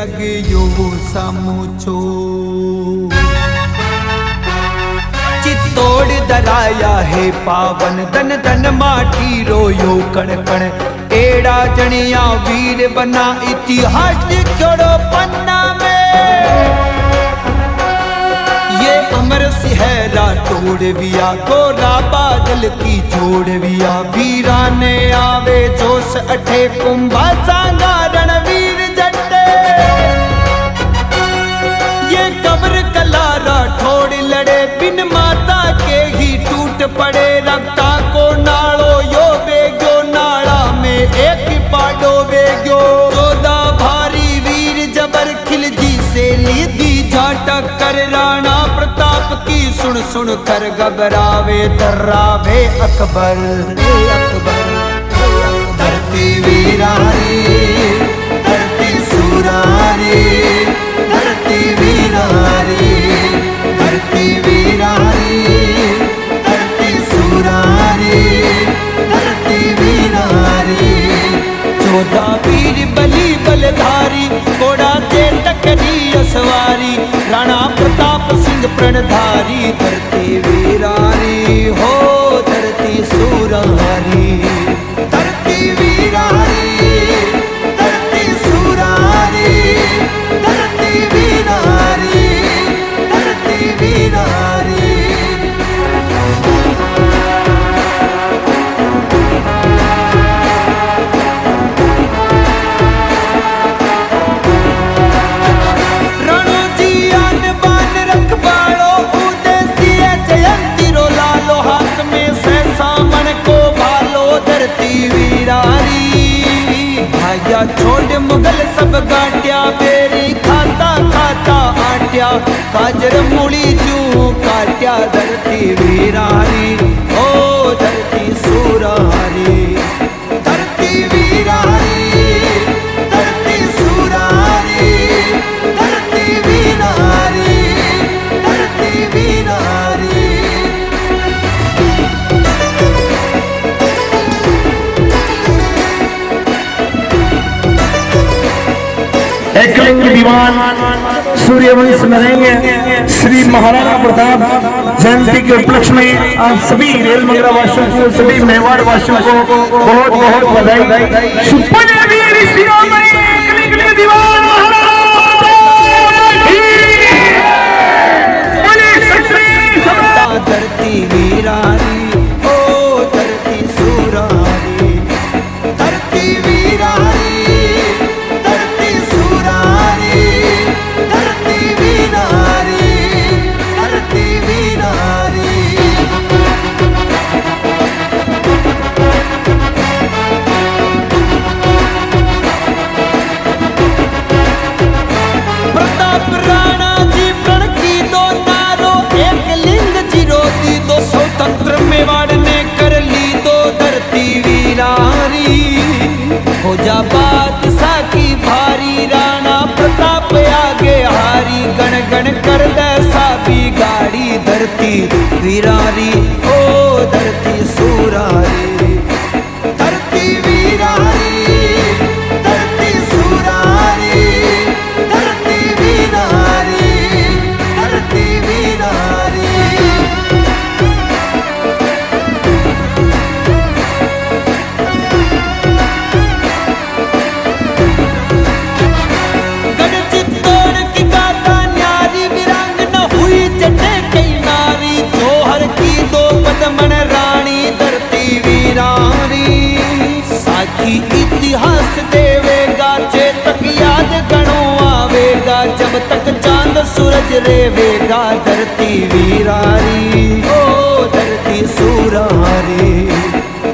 जग यो सामूचो चित्तौड़ दराया है पावन धन धन माटी रोयो कण कण एड़ा जनिया वीर बना इतिहास लिखोड़ो पन्ना में ये अमर सिहरा तोड़विया गोरा बादल की जोड़विया वीरा ने आवे जोश अठे कुंभा सांगा रणवीर जट्टे ये कब्र कलारा ठोड़ लड़े बिन माता के ही टूट पड़े रक्ता को नाड़ो यो बेगो नाड़ा में एक पाडो बेगो जोदा भारी वीर जबर खिलजी से लीदी जाटक कर राणा प्रताप की सुन सुन कर घबरावे दर्रावे अकबर अकबर धरती वीरारी धरती सुरारी धरती वीरारी धरती वीरारी धरती सुरारी धरती वीरारी चौदह वीर बलि बलधारी घोड़ा चेतक सवारी राणा प्रताप सिंह प्रणधारी धरती वीरारी हो धरती सुरारी धरती वीरारी धरती सुरारी धरती वीरारी धरती वीरारी छोड़ मुगल सब गाटिया बेरी खाता खाता आट्या काजर मुड़ी जू काट्या धरती वीरारी ओ धरती सुरारी धरती वीरारी धरती सुरारी धरती वीरारी धरती वीरारी एकलिंग दीवान सूर्यवंश में रहेंगे श्री महाराणा प्रताप जयंती के उपलक्ष्य में आप सभी रेल मंगरा वासियों को सभी मेवाड़ वासियों को बहुत बहुत बधाई। धरती वीरारी ओ धरती सुरारी धरती वीरारी धरती सुरारी धरती वीरारी धरती वीरारी प्रताप राणा जी प्रण की दो नारो एक लिंग जिरोधी दो स्वतंत्र मेवाड़ ने कर ली दो धरती वीरारी हो जा बादशाह की भारी राणा प्रताप आगे हारी गण गण कर दैसा भी गाड़ी धरती वीरारी ओ धरती सुरारी धरती वीरारी धरती सुरारी धरती वीरारी धरती वीरारी गढ़ चित्तौड़ की गाता न्यारी वीरांगना हुई जटे कई नारी जोहर की दो पदमन रानी धरती वीरारी साखी इतिहास देवेगा चेतक याद गणों आवेगा जब तक चांद सूरज रेवेगा धरती वीरारी ओ धरती सुरारी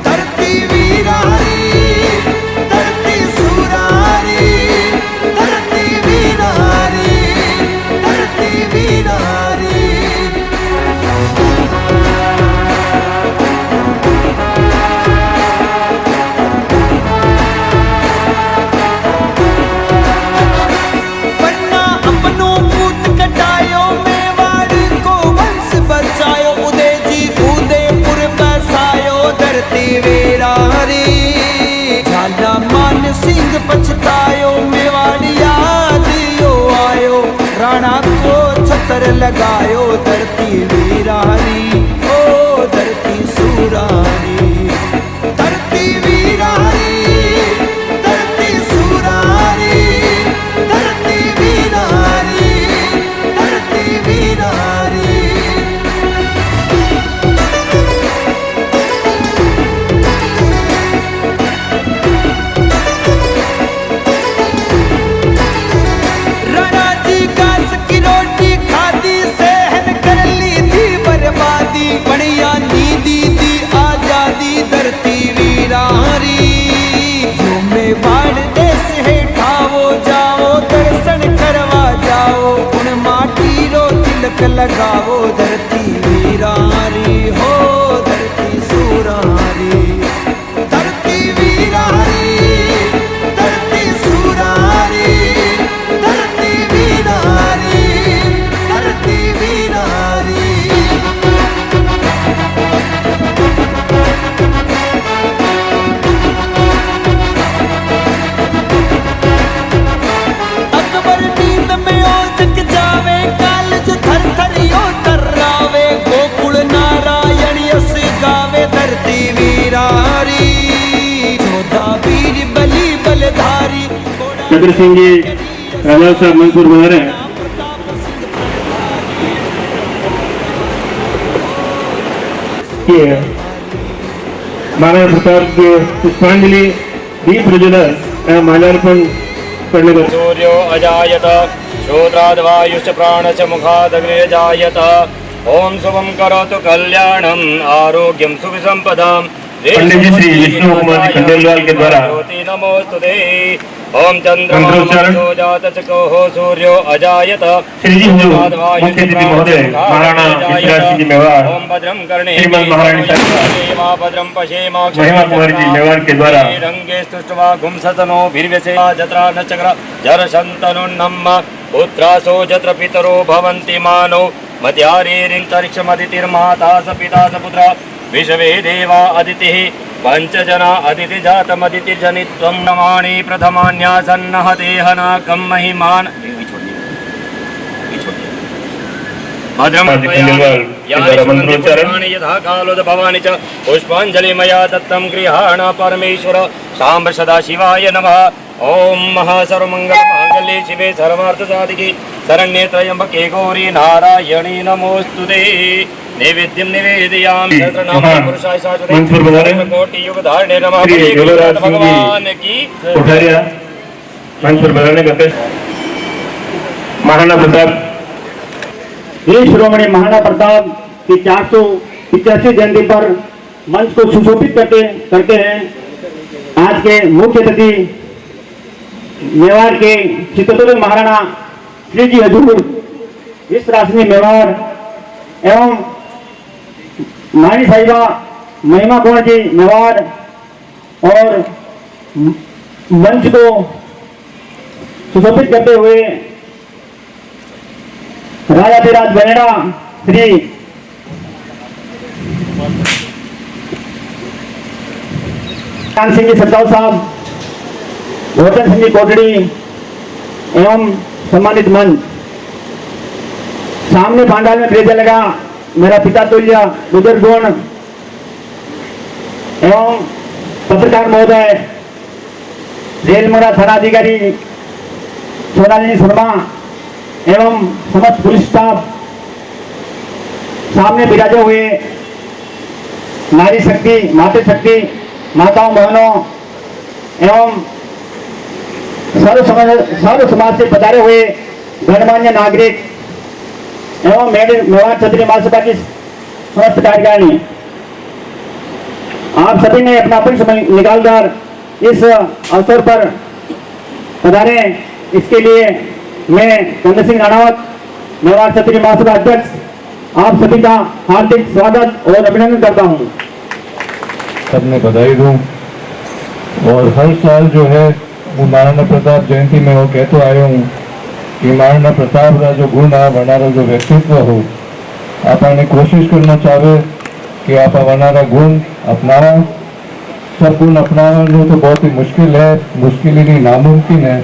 धरती वीरारी धरती सुरारी धरती वीरारी धरती वीरारी पन्ना अपनों कूट कटायो मेवाड़ को वंश बचायो उदय राणा को छतर लगायो धरती वीरारी, ओ धरती सुरारी, धरती वीरारी, धरती सुरारी, धरती वीरारी, धरती वीरारी। राणा जी घास की रोटी खादी, सहन कर ली थी बर्बादी, बढ़िया नींदी दी आजादी धरती वीरारी। यूं मेवाड़ देश है ठावो जाओ, दर्शन करवा जाओ, उन माटी रो तिलक लगाओ धरती वीरारी, हो धरती सुरारी, धरती वीरारी, धरती सुरारी, धरती वीरारी, धरती वीरारी। अकबर नींद में ओझक जावे, कालज थर थर यो टर्रावे, गोकुल नारायण यस गावे धरती वीरारी, जोधा वीर बली बलधारी। नगर सिंह जी राजा साहब मंसूर बना रहे हैं। ये महाराणा प्रताप के पुष्पांजलि दीप प्रज्वलन माल्यार्पण करने का सूर्यो अजायत श्रोत्राद्वायुश्च प्राणश्च मुखादग्निर्जायत। ओम शुभं करोतु कल्याणं आरोग्यं सुखसंपदाम्। पंडित जी श्री विष्णु कुमार जी खंडेलवाल के द्वारा ज्योति नमोस्तुते। ओम चंद्रमा मंत्रोच्चारण। जात चकोः सूर्यो अजायत श्री जी जो मुख्य अतिथि महोदय महाराणा विश्वराज सिंह जी मेवाड़, ओम भद्रं कर्णे श्रीमद महारानी देवा भद्रं पश्येम महिमा कुमारी जी मेवाड़ के द्वारा रंगे स्तुष्ट्वा गुंसतनो भिर्व्यसे जत्रा नचक्र जरशन्तनुन्नम्म पुत्रासो जत्र पितरो भवन्ति मानो मध्यारेरिन्तरिक्षमदितिर्माता स पिता स पुत्र विश्वे देवा अदितिः पंचजना अदिति जातमदितिर्जनित्वं नमानि प्रथमान्यासन्नः देहनाकं महिमान भद्रं पुष्पाणि यथा कालोद भवानि च पुष्पाञ्जलि मया दत्तं गृहाण परमेश्वर साम्ब सदा शिवाय नमः। ओम महासर्वमंगल मांगल्ये शिवे सर्वार्थसाधिके शरण्ये त्र्यंबके गौरी नारायणी नमोस्तुते। नैवेद्यं निवेदयामि सहस्रनाम पुरुषाय शाश्वते कोटि युग धारणे नमः। भगवान की मंसूर बनाने का महाराणा प्रताप वीर शिरोमणि महाराणा प्रताप की 485 जयंती पर मंच को सुशोभित करते हैं आज के मुख्य अतिथि मेवाड़ के चित्तौड़ महाराणा श्री जी हजूर विश्वरासिनी मेवाड़ एवं नानी साहिबा महिमा कुंवर जी मेवाड़ और मंच को सुशोभित करते हुए राजाधिराज बनेड़ा श्री सिंह जी सत्ताव साहब, गौतम सिंह जी कोटड़ी एवं सम्मानित मंच, सामने पांडाल में भेजा लगा मेरा पिता तुल्य बुजुर्ग गण एवं पत्रकार महोदय, रेल मंगरा थानाधिकारी सोनाली शर्मा एवं समस्त पुलिस स्टाफ, सामने विराजे हुए नारी शक्ति, मातृ शक्ति, माताओं बहनों एवं सर्व समाज से पधारे हुए गणमान्य नागरिक एवं मेवाड़ क्षत्रिय महासभा की समस्त कार्यकारिणी, आप सभी ने अपना अपना समय निकालकर इस अवसर पर पधारे, इसके लिए मैं कंद सिंह राणावत मेवाड़ क्षत्रिय महासभा अध्यक्ष आप सभी का हार्दिक स्वागत और अभिनंदन करता हूं। सबने बधाई दूं और हर साल जो है वो महाराणा प्रताप जयंती में वो कहते आया हूँ कि महाराणा प्रताप का जो गुण है वनारा जो व्यक्तित्व हो आपने कोशिश करना चाहे कि आप वनारा गुण अपनावा। सब गुण अपनाना तो बहुत ही मुश्किल है, मुश्किल ही नहीं नामुमकिन है,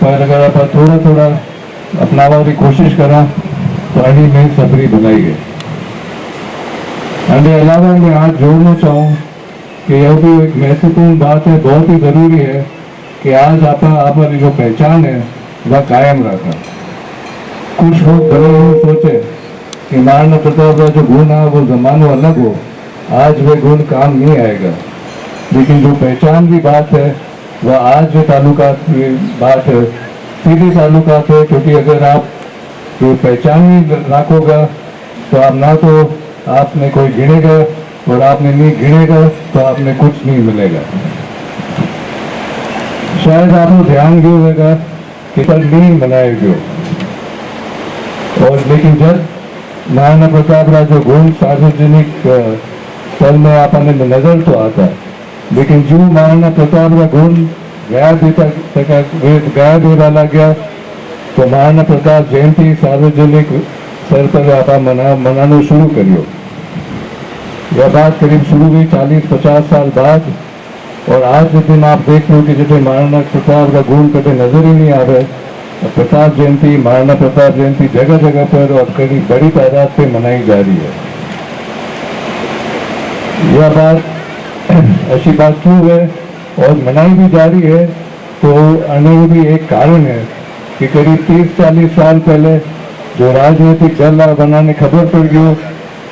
पर अगर आप थोड़ा थोड़ा अपनावा की कोशिश करा तो अड़ी में सबरी बुलाई गई। इसके अलावा मैं आज जोड़ना चाहूँ कि यह भी एक महत्वपूर्ण बात है, बहुत ही जरूरी है कि आज आपकी जो पहचान है वह कायम रखा। कुछ लोग भले ही सोचे कि महाराणा प्रताप का जो गुण है वो जमानो अलग हो, आज वे गुण काम नहीं आएगा, लेकिन जो पहचान की बात है वह आज ताल्लुकात की बात है, सीधे ताल्लुकात है। क्योंकि अगर आप जो पहचान ही रखोगा तो आप ना तो आपने कोई गिनेगा और आपने नहीं गिनेगा तो आपने कुछ नहीं मिलेगा। शायद आपको ध्यान क्यों होगा कि पर नहीं बनाए क्यों, और लेकिन जब महाराणा प्रताप का जो गुण सार्वजनिक स्तर में आपने नजर तो आता है, लेकिन जो महाराणा प्रताप का गुण गया देवा लग गया तो महाराणा प्रताप जयंती सार्वजनिक स्तर पर आप मनाना शुरू करियो। यह बात करीब शुरू हुई 40-50 साल बाद, और आज के दिन आप देख लो कि जैसे महाराणा प्रताप का गुण कभी नजर ही नहीं आ रहा है। प्रताप जयंती, महाराणा प्रताप जयंती जगह जगह पर और करीब बड़ी तादाद से मनाई जा रही है। यह बात ऐसी बात क्यों है और मनाई भी जा रही है, तो अन्य भी एक कारण है कि करीब 30-40 साल पहले जो राजनीतिक दल बनाने खबर पड़ गई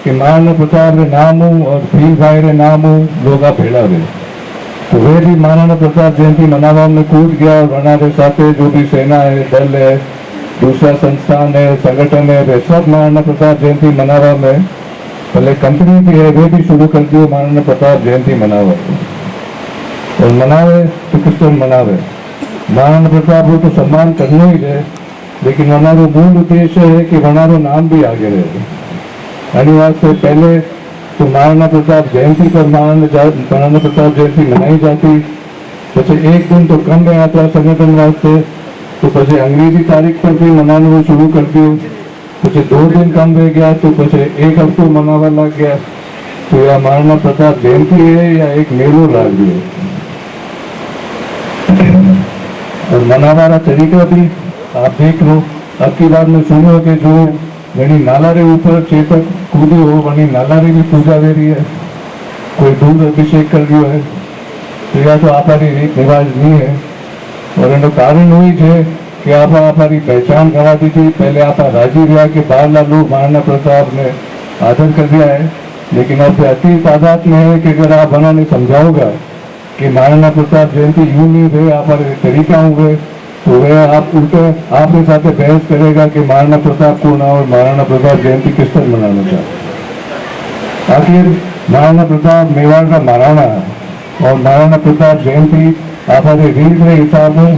कि महाराणा प्रताप रे नाम और भील भाई रे नाम लोग भेड़ा हुए, तो वे भी महाराणा प्रताप जयंती मनावा में कूद गया और हमारे साथ जो भी सेना है, दल है, दूसरा संस्थान है, संगठन है, वे सब महाराणा प्रताप जयंती मनावा में, पहले कंपनी भी है वे भी शुरू कर दिए महाराणा प्रताप जयंती मनावा। और मनावे तो किस तरह मनावे, महाराणा प्रताप को तो सम्मान करना ही है, लेकिन हमारा मूल उद्देश्य है कि हमारा नाम भी आगे रहे। धन्यवाद से पहले तो महाराणा प्रताप जयंती पर महाराणा प्रताप जयंती मनाई जाती, પછી एक दिन तो कम गया था संगठन वास्ते, तो પછી अंग्रेजी तारीख पर भी मनाना शुरू कर दियो, પછી 2 दिन कम रह गया तो પછી 1 हफ्ते मनावा लग गया। तो यह महाराणा प्रताप जयंती है या एक मेलो लाग गया। और मनावा का तरीका भी आप देख लो, अब की बार में सुनो कि जो घनी नाला रे ऊपर चेतक कूदे हो वही नाला री भी पूजा दे रही है, कोई दूध अभिषेक कर रही है, तो यह तो आपरी रीत रिवाज नहीं है। और एनो कारण हुई है कि आप आपरी पहचान करा दी थी। पहले आप राजी रहा कि बाहर लोग महाराणा प्रताप ने आदर कर दिया है, लेकिन अब अति तादाद में है कि अगर आप बनाने समझाओगा कि महाराणा प्रताप जयंती यूं नहीं हुए, आप तरीका हुए, तो वह आप उल्टे आपके साथ बहस करेगा कि महाराणा प्रताप को ना और महाराणा प्रताप जयंती किस तरह मनाना चाहते। आखिर महाराणा प्रताप मेवाड़ का महाराणा और महाराणा प्रताप जयंती आपके रीत के हिसाब में,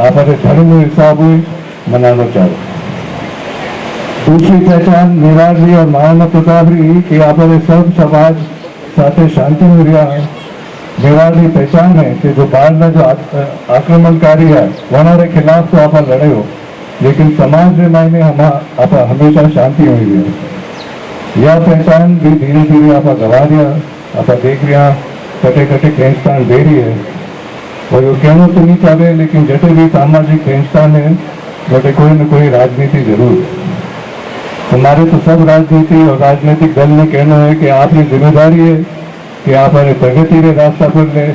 आपके धर्म के हिसाब में मनाना चाहते। दूसरी पहचान मेवाड़ की और महाराणा प्रताप की कि आपके सब समाज साथ शांति में रहा है। मेवाड़ की पहचान है कि जो बाहर में जो आक्रमणकारी है वहां खिलाफ तो आप लड़े हो, लेकिन समाज के मायने आप हमेशा शांति हुई है। यह पहचान भी धीरे धीरे आप गवा दिया, आप देख रहे कटे कटे खेचतान दे रही है। और वो कहना तो नहीं चाहे, लेकिन जैसे भी सामाजिक खेचतान है बटे कोई न कोई राजनीति जरूर है। हमारे तो सब राजनीति और राजनीतिक दल ने कहना है कि आपकी जिम्मेदारी है कि आप प्रगति के रास्ता पर ले,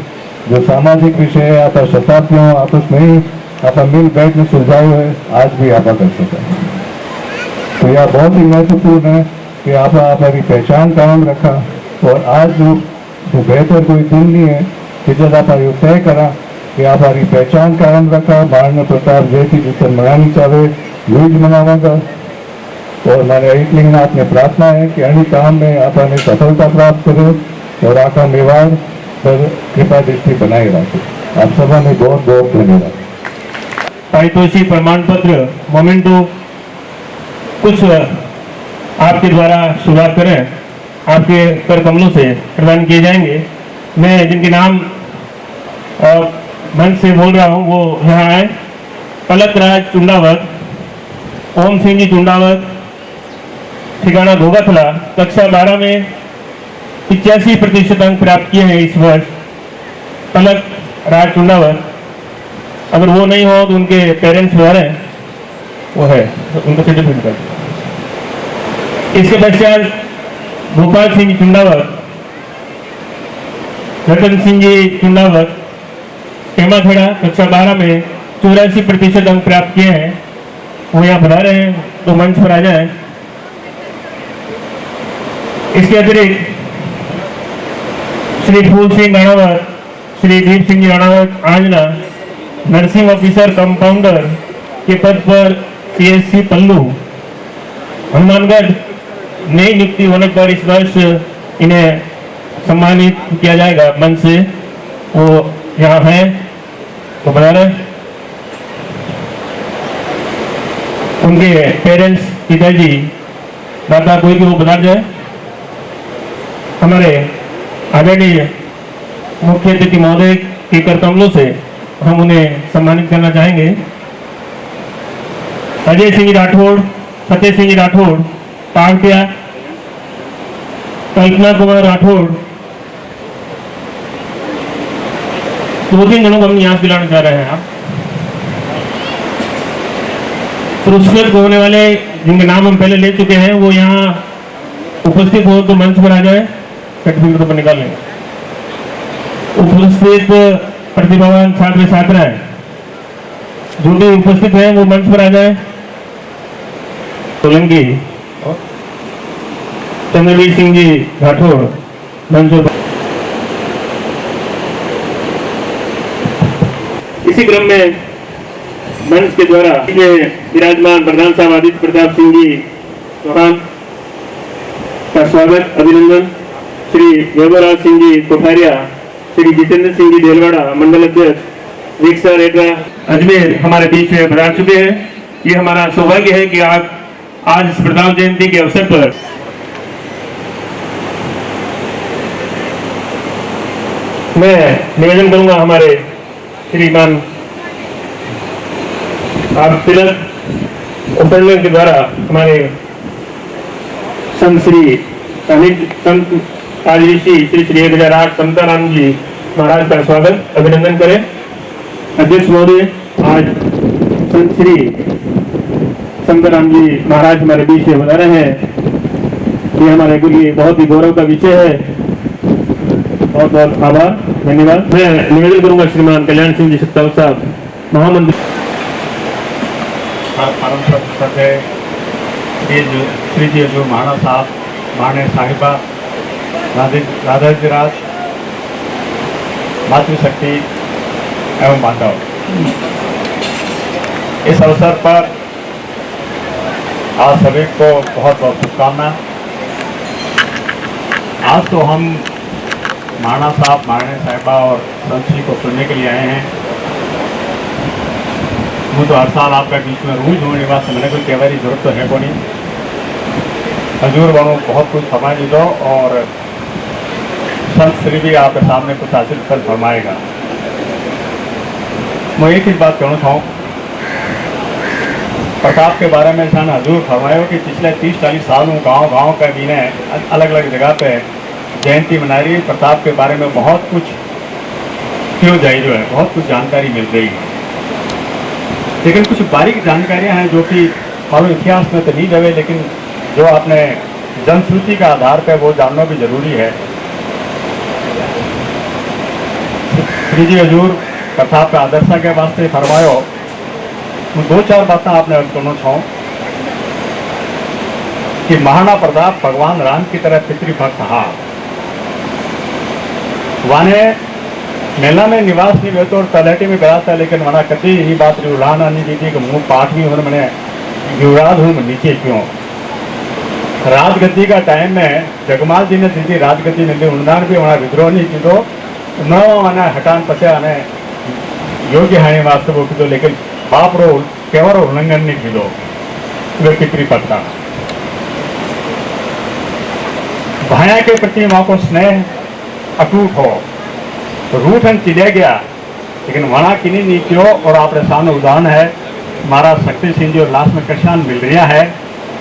जो सामाजिक विषय है आप शताब्दियों आपस में ही आप मिल बैठ में सुलझाए हुए आज भी आप कर सकें। तो यह बहुत ही महत्वपूर्ण है कि आप हमारी पहचान कायम रखा। और आज जो बेहतर कोई दिन नहीं है कि जब आप ये तय करा कि आप हमारी पहचान कायम रखा, महाराणा प्रताप जयंती जिस तरह मनानी चाहे यूज मनावागा। और हमारे एकलिंगनाथ ने प्रार्थना है कि अणी काम में आपने सफलता प्राप्त करो और आका मेवाड़ पर कृपा दृष्टि बनाए रखे। आप सभा में बहुत बहुत धन्यवाद। पारितोषिक प्रमाण पत्र मोमेंटो कुछ आपके द्वारा शुरुआत करें, आपके कर कमलों से प्रदान किए जाएंगे। मैं जिनके नाम और मंच से बोल रहा हूँ वो यहाँ आए। पलक राज चुंडावत, ओम सिंह जी चुंडावत, ठिकाना घोगाथला, कक्षा 12 में 85% अंक प्राप्त किए हैं इस वर्ष। पलक राज चुंडावत, अगर वो नहीं हो तो उनके पेरेंट्स वह हैं। वो है, उनको सर्टिफिकेट कर दिया। इसके पश्चात गोपाल सिंह चुंडावत, रतन सिंह जी चुंडावत टेमाखेड़ा कक्षा 12 में 84% अंक प्राप्त किए हैं, वो यहाँ बता रहे हैं, तो मंच पर आ जाए। इसके अतिरिक्त Shri Phool Singh Ranawat, Shri Deep Singh Ranawat Anjana nursing officer compounder के पद पर CSC पल्लू हनुमानगढ़ नई नियुक्ति होने पर इस वर्ष इन्हें सम्मानित किया जाएगा मंच से। वो यहाँ है, तो बता रहे उनके पेरेंट्स पिताजी दादा कोई भी वो बता जाए। हमारे आदरणीय मुख्य अतिथि महोदय के कर कमलों से हम उन्हें सम्मानित करना चाहेंगे। अजय सिंह राठौड़, फतेह सिंह राठौड़ पांड्या, कल्पना कुमार राठौड़, 2-3 जनों को हम यहाँ दिलाना चाह रहे हैं। आप पुरस्कृत होने वाले जिनके नाम हम पहले ले चुके हैं वो यहाँ उपस्थित हो तो मंच पर आ जाए, सर्टिफिकेट पर निकाल लेंगे। उपस्थित प्रतिभावान छात्र छात्राएं जो भी उपस्थित हैं वो मंच पर आ जाए। सोलंकी चंद्रवीर सिंह जी राठौड़ मंच पर। इसी क्रम में मंच के द्वारा विराजमान प्रधान साहब आदित्य प्रताप सिंह जी चौहान का स्वागत अभिनंदन। श्री वैभवराज सिंह जी कोठारिया, श्री जितेंद्र सिंह जी देलवाड़ा मंडल अध्यक्ष रिक्शा रेडा अजमेर हमारे बीच में पधार चुके हैं। ये हमारा सौभाग्य है कि आप आज इस प्रताप जयंती के अवसर पर मैं निवेदन करूंगा हमारे श्रीमान आप तिलक उपन्यास के द्वारा हमारे संत श्री संत आज ऋषि श्री श्री 1008 समताराम जी महाराज का स्वागत अभिनंदन करें। अध्यक्ष महोदय, आज संत श्री समताराम जी महाराज हमारे बीच में बता रहे हैं, ये हमारे लिए बहुत ही गौरव का विषय है। बहुत बहुत आभार, धन्यवाद। मैं निवेदन करूंगा श्रीमान कल्याण सिंह जी सत्तावत साहब महामंत्री परम श्रद्धेय श्री जी जो महाराणा साहब महाराणी साहिबा राधाजीराज मातृशक्ति एवं बांधव, इस अवसर पर आज सभी को बहुत बहुत शुभकामना। आज तो हम महाराणा साहब महाराणी साहिबा और संत जी को सुनने के लिए आए हैं। मैं तो हर साल आपका बीच में रोज होने वास्ते मैंने कोई कहने की जरूरत तो है को नहीं। हजूर बनो बहुत कुछ फरमा दो और संत श्री भी आपके सामने कुछ हासिल कर फरमाएगा। मैं एक ही बात कहना चाहूँ, प्रताप के बारे में सन हजूर फरमाया कि पिछले 30-40 सालों गांव का भी ने अलग अलग जगह पे जयंती मना रही है। प्रताप के बारे में बहुत कुछ क्यों जाए जो है, बहुत कुछ जानकारी मिल रही है, लेकिन कुछ बारीक जानकारियां हैं जो कि मालूम इतिहास में तो नहीं रहे, लेकिन जो आपने जनश्रुति का आधार पर वो जानना भी जरूरी है। श्री जी हजूर प्रताप का आदर्श के वास्ते फरमायो। मैं 2-4 बातें आपने अर्ज करना चाहूँ कि महाराणा प्रताप भगवान राम की तरह पितृभक्त था। वाने मेला में निवास नहीं हुए तो तलहटी में गया था, लेकिन वहाँ कभी यही बात उड़ाना नहीं दी थी कि मुँह पाठ भी होने मैंने युवराज हूँ नीचे क्यों। राजगद्दी का टाइम में जगमाल जी ने दीदी राजगद्दी ने उन्दान भी वहाँ विद्रोह नहीं की तो न मैंने हटान पचे आने योग्य हानि वास्तव वो की, लेकिन बाप रो केवल उल्लंघन नहीं की वे पितृभक्त था। भाया के प्रति वहाँ को स्नेह अटूट हो, रूठन चिले गया, लेकिन वहाँ किन्हीं नहीं क्यों। और आपके सामने उदाहरण है महाराज शक्ति सिंह जी और लास्ट में कृष्ण मिल रहा है,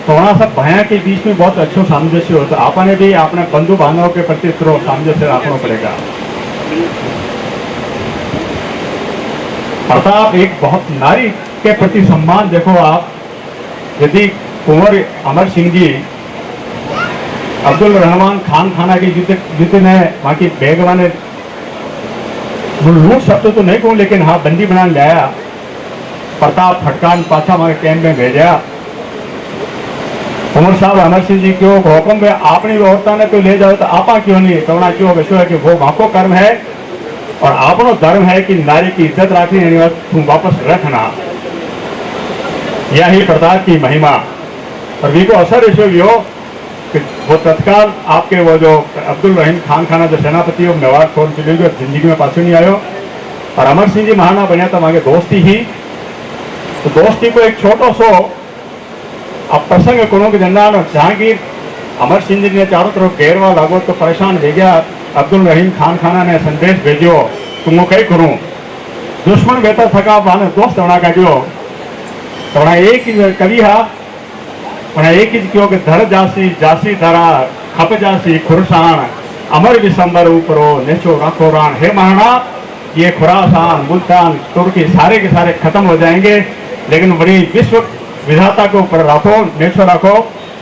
तो वहाँ सब भया के बीच में बहुत अच्छा सामंजस्य होता। आपने भी अपने बंधु बांधवों के प्रति सामंजस्य रखना पड़ेगा। प्रताप एक बहुत नारी के प्रति सम्मान, देखो आप यदि कुंवर अमर सिंह जी अब्दुल रहमान खान खाना के युद्ध में वहाँ की बेगवा ने लूट शब्द तो नहीं कहूँ, लेकिन हाँ बंदी बना लाया, प्रताप फटकान पाछा हमारे कैंप में भेजा। उमर साहब अमर सिंह जी क्यों हुक्म में अपनी औरतों ने तो ले जाओ तो आपा क्यों नहीं कवना क्यों विश्व है कि वो वाको कर्म है और आपनो धर्म है कि नारी की इज्जत रखनी तुम वापस रखना। यही प्रताप की महिमा और वी को असर ऐसे भी हो कि वो तत्काल आपके वो जो अब्दुल रहीम खान खाना जो सेनापति वो मेवाड़ छोड़ चले गए, जिंदगी में पास नहीं आयो। और अमर सिंह जी महाना बना तो वहां दोस्ती ही तो दोस्ती को एक छोटो सो अब प्रसंग कोनो के जन्ना जहांगीर अमर सिंह जी ने चारों तरफ घेरवा लागो तो परेशान हो गया। अब्दुल रहीम खान खाना ने संदेश भेजो तुम कई करूं दुश्मन बेहतर थका वाने दोस्त होना का जो तो एक कवि हा एक ही क्यों कि धर जासी जासी धरा खप जासी खुरसान अमर विसंबर ऊपरो नेचो राखो रान। हे महाना ये खुरासान मुल्तान तुर्की सारे के सारे खत्म हो जाएंगे, लेकिन बड़ी विश्व विधाता को ऊपर रखो नेचो रखो।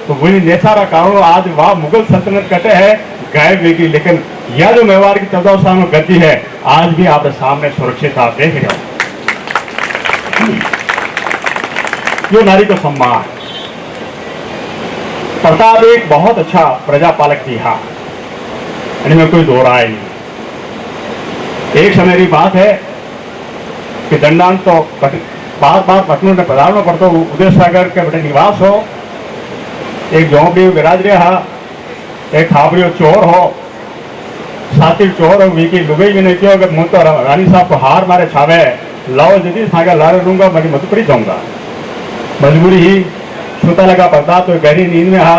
तो वही नेचा रखाओ आज वह मुगल सल्तनत कटे है गायब होगी, लेकिन यह जो मेवाड़ की 14 साल में गद्दी है आज भी आपके सामने सुरक्षित आप देख रहे हो। जो नारी को सम्मान प्रताप एक बहुत अच्छा प्रजापालक थी, हाँ इनमें कोई दो राय नहीं। एक समय की बात है कि दंडान तो बार बार पटनों में पधारना पड़ता उदय सागर के बड़े निवास हो। एक झोंपड़ी विराज रहा, एक खाबरियो चोर हो, साथी चोर हो वी की लुगई भी नहीं क्यों मुझ तो रानी साहब को हार मारे छावे लाओ जदी सागा लारे लूंगा मैं मत पड़ी जाऊंगा। मजबूरी ही छूता लगा प्रताप तो गहरी नींद में हा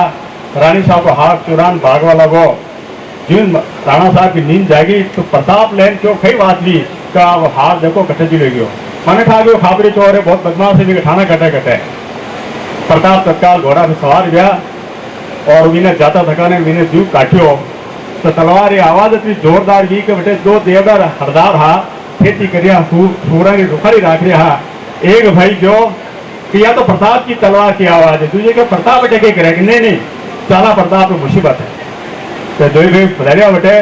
रानी साहब को हाथ चुरान भागवा लगो। जिन राणा साहब की नींद जागी तो प्रताप लेन क्यों कई बात ली का वो हाथ देखो कटे जी ले गयो मैंने कहा कि खाबरी चोर है बहुत बदमाश है ठाना कटे कटे। प्रताप तत्काल घोड़ा पे सवार गया और विने जाता थका ने विने जीव काटियो तो तलवार ये आवाज इतनी जोरदार की कि बेटे दो देवदार हरदार हा खेती करिया सूरा की रुखारी राख रहा। एक भाई जो कि या तो प्रताप की तलवार की आवाज है दूसरे के प्रताप बेटे के करेगा नहीं साला प्रताप में मुसीबत है। तो दो भाई बधारिया बेटे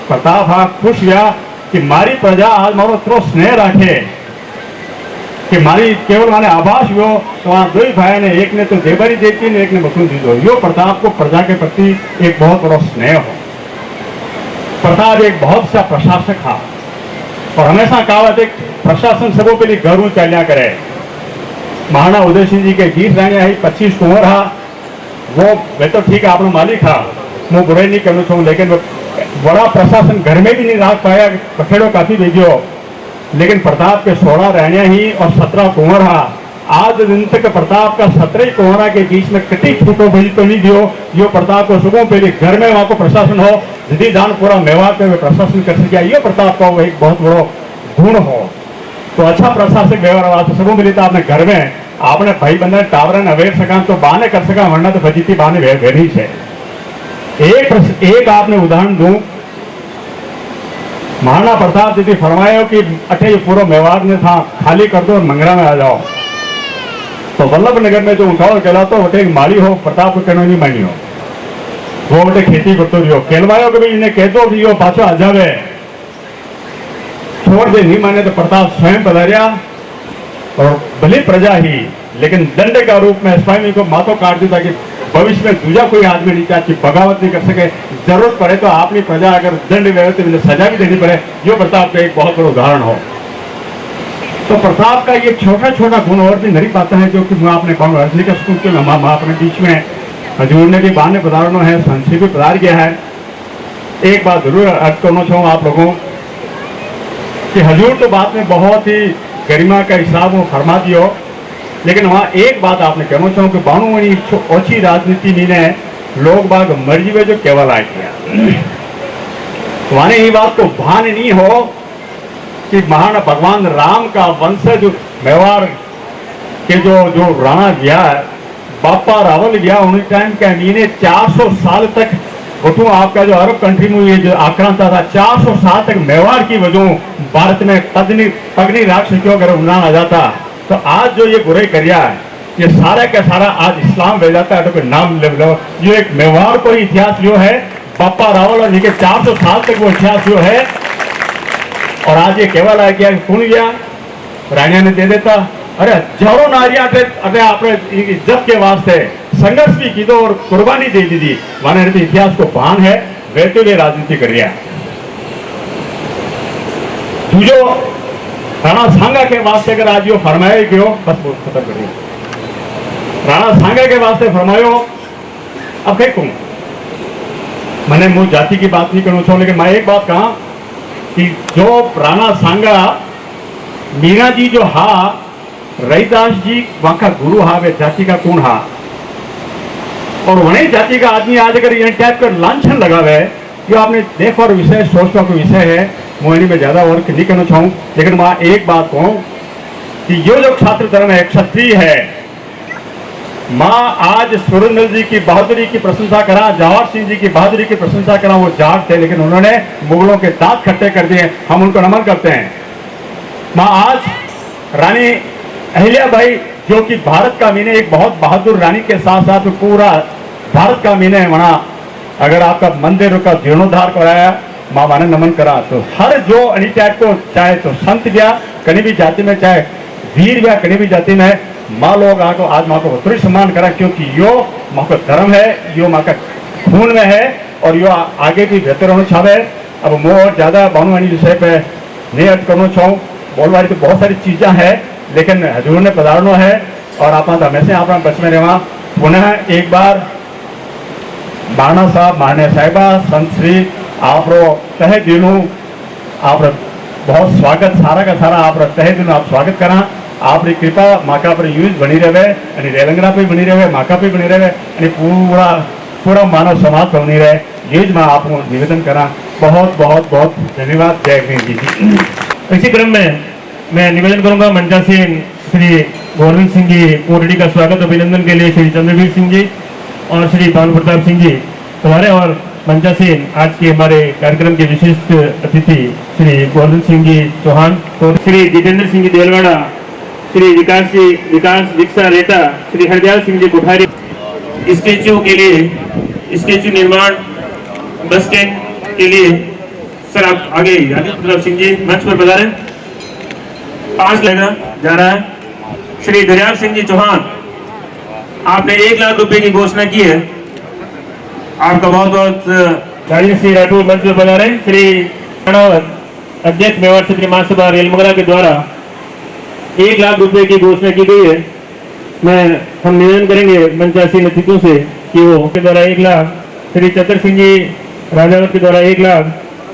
प्रताप हा खुश हुआ कि मारी प्रजा आज मारो इतना स्नेह रखे कि मारी केवल माने आभास हुआ तो वहां दो ही भाई ने एक ने तो देवरी देती ने एक ने बसुन दी दो। यो प्रताप को प्रजा के प्रति एक बहुत बड़ा स्नेह हो। प्रताप एक बहुत सा प्रशासक था और हमेशा कहावत एक प्रशासन सबों के लिए गरू चलिया करे। महाराणा उदय सिंह जी के गीत रहने आई 25 कुंवर हा वो वे तो ठीक है आपने मालिक था मैं बुराई नहीं करना चाहूँ, लेकिन वो बड़ा प्रशासन घर में भी नहीं रख पाया पखेड़ो काफी भेजियो। लेकिन प्रताप के 16 रहने ही और 17 कुंवर हा आज दिन तक प्रताप का 17 कुंवरा के बीच में कटी फूटो भेजी तो नहीं दियो। यो प्रताप को सुबह पहले घर में वहां को प्रशासन हो यदि दान पूरा मेवाड़ पे प्रशासन कर सके ये प्रताप का वो एक बहुत बड़ो गुण हो। तो अच्छा प्रशासक व्यवहार सब मिलता आपने घर में आपने भाई बंदा टावर ने अवेर सका तो बाने कर सका वरना तो बजीती बाने वेरी से। एक आपने उदाहरण दूं महाराणा प्रताप जी फरमायो कि अठे ये पूरा मेवाड़ ने था खाली कर दो और मंगरा में आ जाओ। तो वल्लभ नगर में जो उठाओ कहलाता वो एक माली हो प्रताप को कहना नहीं मानी हो वो बटे खेती करते रहो कहलवायो कि भाई इन्हें कह दो कि यो पाछो आ जावे छोड़ दे नहीं माने तो प्रताप स्वयं पधारिया और भली प्रजा ही लेकिन दंड का रूप में स्वामी को माथो काट दी ताकि भविष्य में दूजा कोई आदमी नहीं चाहती बगावत नहीं कर सके जरूरत पड़े तो अपनी प्रजा अगर दंड ले तो इन्हें सजा भी देनी पड़े। यो प्रताप का एक बहुत बड़ा उदाहरण हो। तो प्रताप का ये छोटा छोटा गुण और भी नहीं पाता है जो कि मैं आपने कहूँगा अर्जली का स्कूल के अपने बीच में हजूर ने भी बहाने पधारना है संक्षेप भी पधार गया है। एक बात जरूर अर्ज करना चाहूँ आप लोगों कि हजूर तो बात में बहुत ही गरिमा का हिसाब वो फरमा दियो, लेकिन वहाँ एक बात आपने कहना चाहूँ कि बाणुमणि ओछी राजनीति में ने लोग बाग मर्जी में जो केवल आए किया तो वहां ये बात को भान नहीं हो कि महाराणा भगवान राम का वंशज मेवाड़ के जो राणा गया बापा रावल गया उन टाइम का मीने 400 साल तक उठू आपका जो अरब कंट्री में ये जो आक्रांता था 400 साल तक मेवाड़ की वजह भारत में पगनी राष्ट्र क्यों अगर उन्नान आ जाता तो आज जो ये बुराई करिया है ये सारा का सारा आज इस्लाम भेज जाता है तो कोई नाम ले लो। जो एक मेवाड़ को इतिहास जो है बापा रावल और जिनके 400 साल तक वो इतिहास जो है, और आज ये केवल आ गया सुन गया रानिया ने दे देता। अरे हजारों नारियां अरे आपने इज्जत के वास्ते संघर्ष भी की दो और कुर्बानी दे दी थी। माने तो इतिहास को भान है, वैसे भी राजनीति कर रहा तू जो राणा सांगा के वास्ते अगर आज यो फरमाया क्यों बस बहुत खत्म कर रही राणा सांगा के वास्ते फरमायो। अब कहीं कहूं मैंने मुझ जाति की बात नहीं करना चाहूं, लेकिन मैं एक बात कहा कि जो राणा सांगा मीना जी जो हा रईदास जी वहां का गुरु हा वे जाति का कौन हा, और वही जाति का आदमी आज अगर ये टाइप का लांछन लगावे जो आपने देखो और विषय सोचने का विषय है। मोहिनी में ज्यादा और नहीं कहना चाहूं, लेकिन मैं एक बात कहूं कि ये जो छात्र धर्म है क्षत्रिय है। माँ आज सुरेंद्र जी की बहादुरी की प्रशंसा करा, जवाहर सिंह जी की बहादुरी की प्रशंसा करा, वो जाट थे लेकिन उन्होंने मुगलों के दांत खट्टे कर दिए, हम उनको नमन करते हैं। माँ आज रानी अहिल्याबाई जो कि भारत का मीने एक बहुत बहादुर रानी के साथ साथ पूरा भारत का मीने है वहां अगर आपका मंदिर का जीर्णोद्धार कराया माँ माने नमन करा। तो हर जो अनित्याग को चाहे तो संत ब्या कहीं भी जाति में चाहे वीर ब्या कहीं भी जाति में माँ लोग आको आज माँ को उत्तरी सम्मान करा, क्योंकि यो माँ का धर्म है, यो माँ का खून में है और यो आगे भी बेहतर होना चाहे। अब मैं और ज्यादा बानुवानी विषय पे नहीं अर्ज करना चाहूँ, बोलवा तो बहुत सारी चीजें हैं लेकिन हजूर ने पधारनो है और आप हमेशा अपना बच में रहवा। पुनः एक बार बाणा साहब मान्य साहिबा संत श्री आप तहे दिनों आप बहुत स्वागत सारा का सारा आप तहे दिनों आप स्वागत करा। आपकी कृपा माका पर यूज बनी रहे और रेलंगरा पे बनी रहे, माका पे बनी रहे और पूरा पूरा मानव समाज बनी रहे, ये मैं आपको निवेदन करा। बहुत बहुत बहुत धन्यवाद। जय हिंद जी। इसी क्रम में मैं निवेदन करूंगा मंचासीन श्री गोविंद सिंह जी कोरडी का स्वागत अभिनंदन के लिए श्री चंद्रवीर सिंह जी और श्री भानु प्रताप सिंह जी तुम्हारे और मंचासीन आज के हमारे कार्यक्रम के विशिष्ट अतिथि श्री गोविंद सिंह जी चौहान और श्री जितेंद्र सिंह जी देलवाड़ा, श्री विकास दीक्षा रेटा, श्री हरदयाल सिंह जी कोठारी। स्टेच्यू के लिए स्टेच्यू निर्माण बस स्टैंड के लिए सर आप आगे प्रताप सिंह जी मंच पर पधारें। 5 लेगा जा रहा है। श्री दरियाल सिंह जी चौहान आपने 1 लाख रुपए की घोषणा की है, आपका बहुत बहुत राजेंद्र सिंह राठौर मंच पर पधारे। श्री अनावत अध्यक्ष मेवाड़ क्षेत्रीय महासभा रेलमगरा के द्वारा 1 लाख रुपए की घोषणा की गई है। हम निवेदन करेंगे मंचासीन अतिथियों से कि वो के द्वारा 1 लाख, श्री चतर सिंह जी राजावत के द्वारा 1 लाख,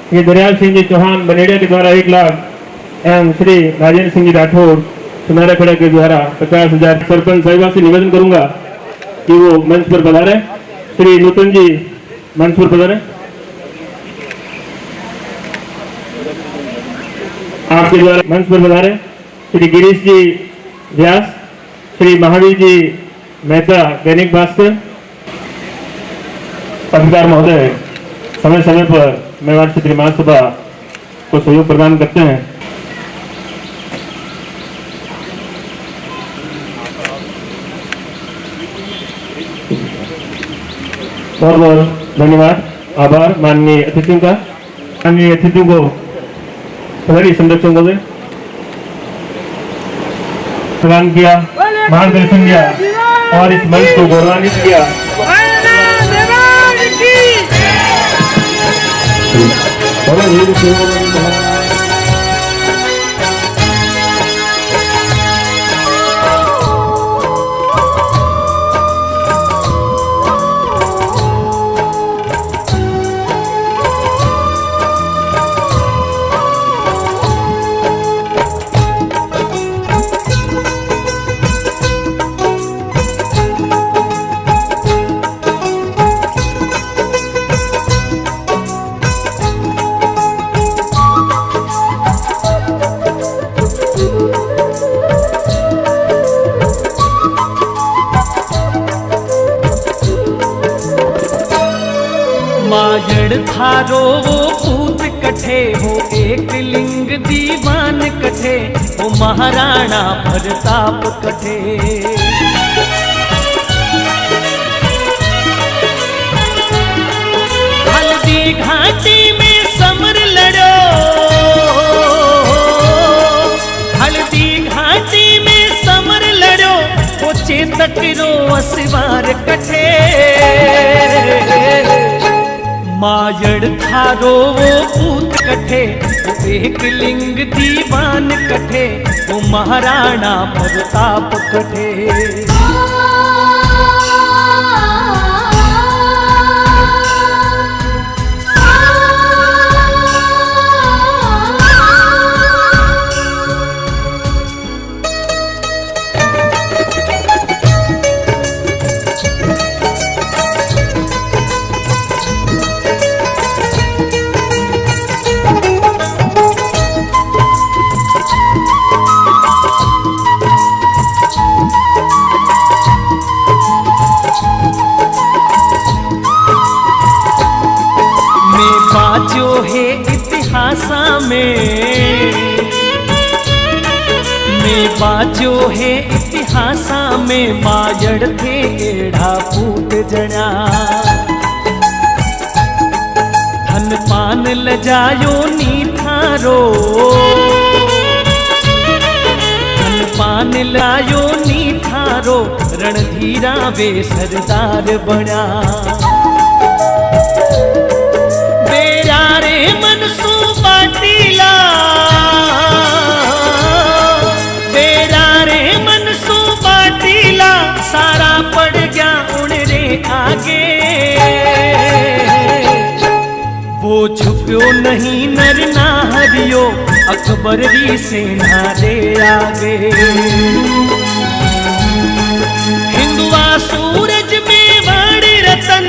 श्री दरियाल सिंह जी चौहान बनेड़िया के द्वारा 1 लाख एवं श्री राजेंद्र सिंह जी राठौर सुनारा खड़ा के द्वारा 50,000। सरपंच साहिबा से निवेदन करूंगा कि वो मंच पर पधारे। श्री नूतन जी मंच पर पधारे। आपके द्वारा मंच पर पधारे। श्री गिरीश जी व्यास, श्री महावीर जी मेहता दैनिक भास्कर। पत्रकार महोदय समय समय पर मेवाड़ क्षेत्रीय महासभा को सहयोग प्रदान करते हैं। बहुत बहुत धन्यवाद, आभार माननीय अतिथियों का। माननीय अतिथियों को सभी संरक्षण को प्रदान किया, मार्गदर्शन दिया और इस मंच को गौरवान्वित किया। माजड़ थारो वो पूत कठे, वो एक लिंग दीवान कठे, वो महाराणा प्रताप कठे। हल्दी घाटी में समर लड़ो, हल्दी घाटी में समर लड़ो, वो चेतक रो असवार कठे, मायड़ थारो वो पूत कठे, वो एक लिंग दीवान कठे, वो महाराणा प्रताप कठे। में बाजो है इतिहासा में, मायड़ थे एड़ा पूत जणा, धन पान लजायो नी थारो, धन पान लायो नी थारो, रणधीरा वे सरदार बना, बेरा रे मनसू पाटीला, बेरा रे मनसू पाटीला, सारा पड़ गया उन रे आगे, वो झुक्यो नहीं नर ना हरियो, अकबर री सेना दे आगे। हिंदुआ सूरज में बड़ी रतन,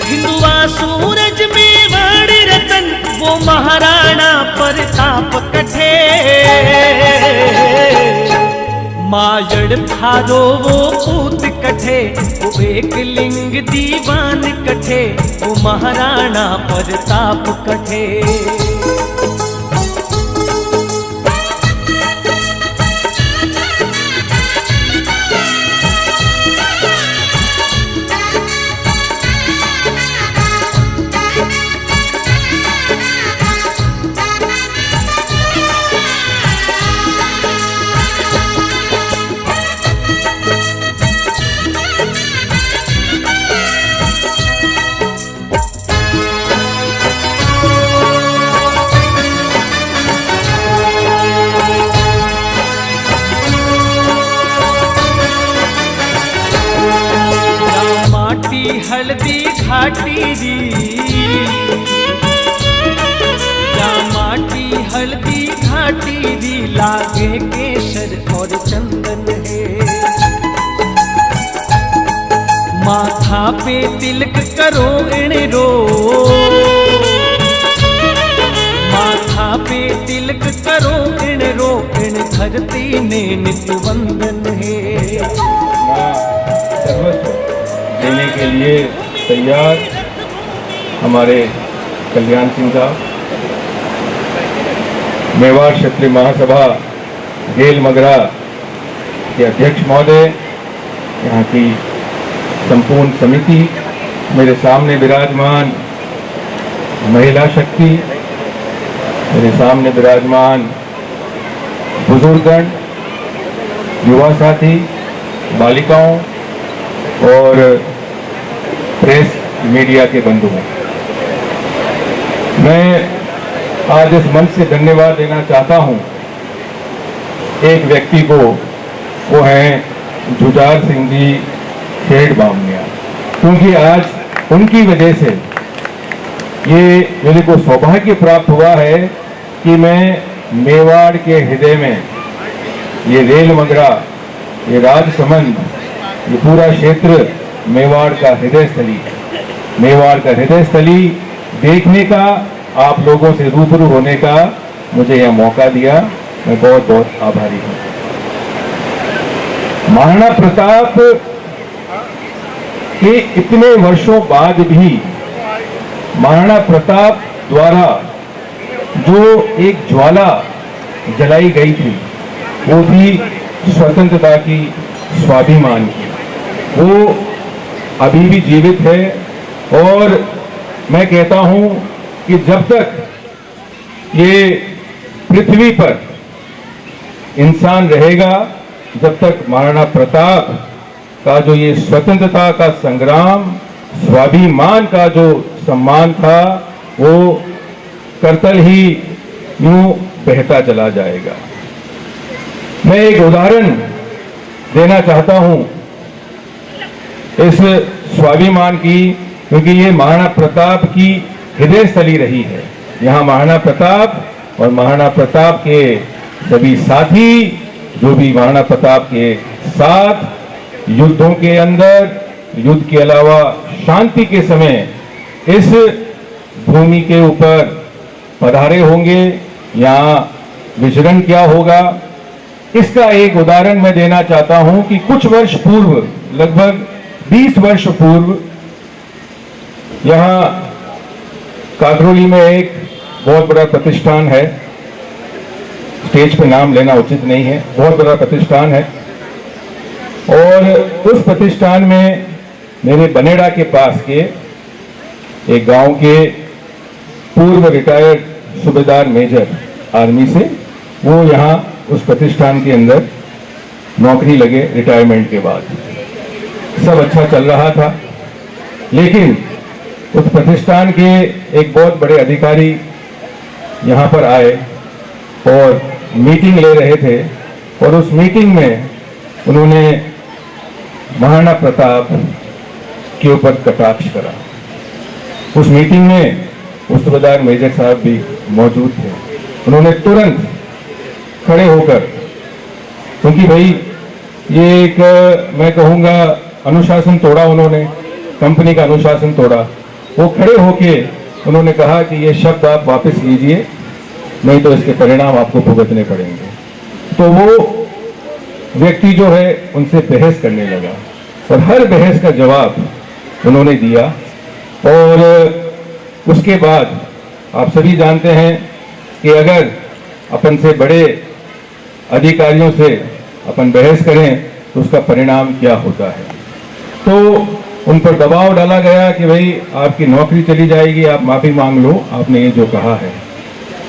हिंदुआ सूरज में बड़ी रतन, वो महाराणा प्रताप कठे, मायड़ थारो वो पूत कठे, वो एक लिंग दीवान कठे, वो महाराणा प्रताप कठे। हल्दी घाटी री, या माटी हल्दी घाटी री, लागे केसर और चंदन है, माथा पे तिलक करो इन रो, माथा पे तिलक करो इन रो, इन धरती ने नित वंदन है, देने के लिए तैयार हमारे कल्याण सिंह साहब, मेवाड़ क्षेत्रीय महासभा गेल मगरा के अध्यक्ष महोदय, यहाँ की संपूर्ण समिति, मेरे सामने विराजमान महिला शक्ति, मेरे सामने विराजमान बुजुर्गगण, युवा साथी, बालिकाओं और प्रेस मीडिया के बंधु हैं, मैं आज इस मंच से धन्यवाद देना चाहता हूं एक व्यक्ति को, वो हैं जुझार सिंह जी खेड़ बामनिया, क्योंकि आज उनकी वजह से ये मेरे को सौभाग्य प्राप्त हुआ है कि मैं मेवाड़ के हृदय में, ये रेल मगरा, ये राजसमंद, ये पूरा क्षेत्र मेवाड़ का हृदय स्थली है, मेवाड़ का हृदय स्थली देखने का, आप लोगों से रूबरू होने का मुझे यह मौका दिया, मैं बहुत बहुत आभारी हूँ। महाराणा प्रताप के इतने वर्षों बाद भी महाराणा प्रताप द्वारा जो एक ज्वाला जलाई गई थी, वो थी स्वतंत्रता की, स्वाभिमान की, वो अभी भी जीवित है। और मैं कहता हूं कि जब तक ये पृथ्वी पर इंसान रहेगा, जब तक महाराणा प्रताप का जो ये स्वतंत्रता का संग्राम, स्वाभिमान का जो सम्मान था, वो करतल ही यूं बहता चला जाएगा। मैं एक उदाहरण देना चाहता हूं इस स्वाभिमान की, क्योंकि ये महाराणा प्रताप की हृदय स्थली रही है। यहाँ महाराणा प्रताप और महाराणा प्रताप के सभी साथी, जो भी महाराणा प्रताप के साथ युद्धों के अंदर, युद्ध के अलावा शांति के समय इस भूमि के ऊपर पधारे होंगे, यहाँ विचरण क्या होगा, इसका एक उदाहरण मैं देना चाहता हूं कि कुछ वर्ष पूर्व, लगभग 20 वर्ष पूर्व, यहाँ काकरोली में एक बहुत बड़ा प्रतिष्ठान है, स्टेज पे नाम लेना उचित नहीं है, बहुत बड़ा प्रतिष्ठान है। और उस प्रतिष्ठान में मेरे बनेड़ा के पास के एक गांव के पूर्व रिटायर्ड सूबेदार मेजर आर्मी से, वो यहाँ उस प्रतिष्ठान के अंदर नौकरी लगे रिटायरमेंट के बाद। सब अच्छा चल रहा था, लेकिन उस प्रतिष्ठान के एक बहुत बड़े अधिकारी यहाँ पर आए और मीटिंग ले रहे थे, और उस मीटिंग में उन्होंने महाराणा प्रताप के ऊपर कटाक्ष करा। उस मीटिंग में उस सूबेदार मेजर साहब भी मौजूद थे। उन्होंने तुरंत खड़े होकर, क्योंकि भाई ये एक, मैं कहूँगा, अनुशासन तोड़ा, उन्होंने कंपनी का अनुशासन तोड़ा। वो खड़े होके उन्होंने कहा कि ये शब्द आप वापस लीजिए, नहीं तो इसके परिणाम आपको भुगतने पड़ेंगे। तो वो व्यक्ति जो है उनसे बहस करने लगा, और हर बहस का जवाब उन्होंने दिया। और उसके बाद आप सभी जानते हैं कि अगर अपन से बड़े अधिकारियों से अपन बहस करें तो उसका परिणाम क्या होता है। तो उन पर दबाव डाला गया कि भाई आपकी नौकरी चली जाएगी, आप माफी मांग लो, आपने ये जो कहा है।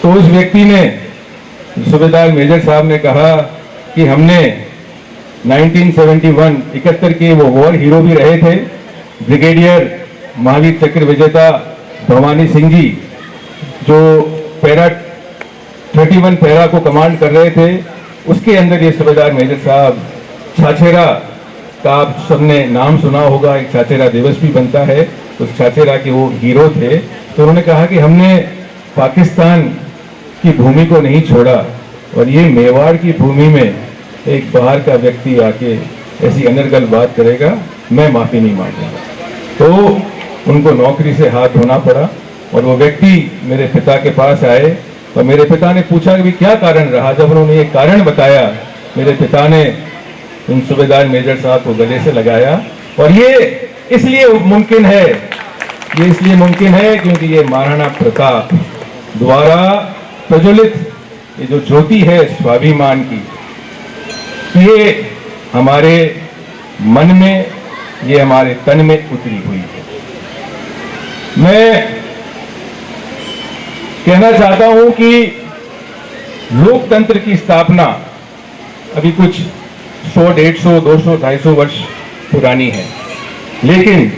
तो उस व्यक्ति ने, सूबेदार मेजर साहब ने कहा कि हमने 1971 के वो वॉर हीरो भी रहे थे, ब्रिगेडियर महावीर चक्र विजेता भवानी सिंह जी, जो पैरा 31 पैरा को कमांड कर रहे थे, उसके अंदर ये सूबेदार मेजर साहब छाछेरा का आप सबने नाम सुना होगा, एक छाछेरा दिवस भी बनता है, उस छाछेरा के वो हीरो थे। तो उन्होंने कहा कि हमने पाकिस्तान की भूमि को नहीं छोड़ा, और ये मेवाड़ की भूमि में एक बाहर का व्यक्ति आके ऐसी अनर्गल बात करेगा, मैं माफी नहीं मांगूंगा। तो उनको नौकरी से हाथ धोना पड़ा, और वो व्यक्ति मेरे पिता के पास आए, और मेरे पिता ने पूछा कि क्या कारण रहा। जब उन्होंने ये कारण बताया, मेरे पिता ने उन सूबेदार मेजर साहब को गले से लगाया। और ये इसलिए मुमकिन है, ये इसलिए मुमकिन है क्योंकि ये महाराणा प्रताप द्वारा प्रज्वलित ये जो ज्योति है स्वाभिमान की, ये हमारे मन में, ये हमारे तन में उतरी हुई है। मैं कहना चाहता हूं कि लोकतंत्र की स्थापना अभी कुछ 100, 150, 200, 250 वर्ष पुरानी है, लेकिन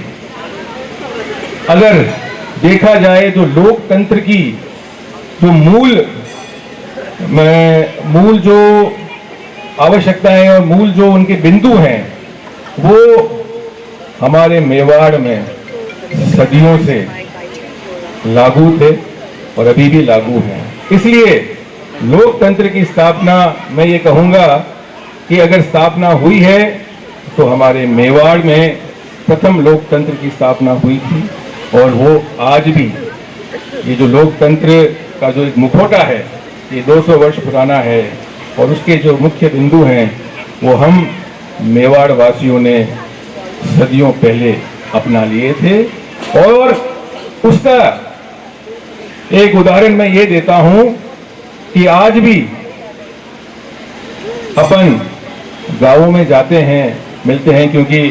अगर देखा जाए तो लोकतंत्र की जो मूल जो आवश्यकताएं और मूल जो उनके बिंदु हैं, वो हमारे मेवाड़ में सदियों से लागू थे और अभी भी लागू हैं। इसलिए लोकतंत्र की स्थापना, मैं ये कहूँगा कि अगर स्थापना हुई है तो हमारे मेवाड़ में प्रथम लोकतंत्र की स्थापना हुई थी, और वो आज भी ये जो लोकतंत्र का जो एक मुखौटा है, ये 200 वर्ष पुराना है, और उसके जो मुख्य बिंदु हैं वो हम मेवाड़ वासियों ने सदियों पहले अपना लिए थे। और उसका एक उदाहरण मैं ये देता हूं कि आज भी अपन गाँवों में जाते हैं, मिलते हैं, क्योंकि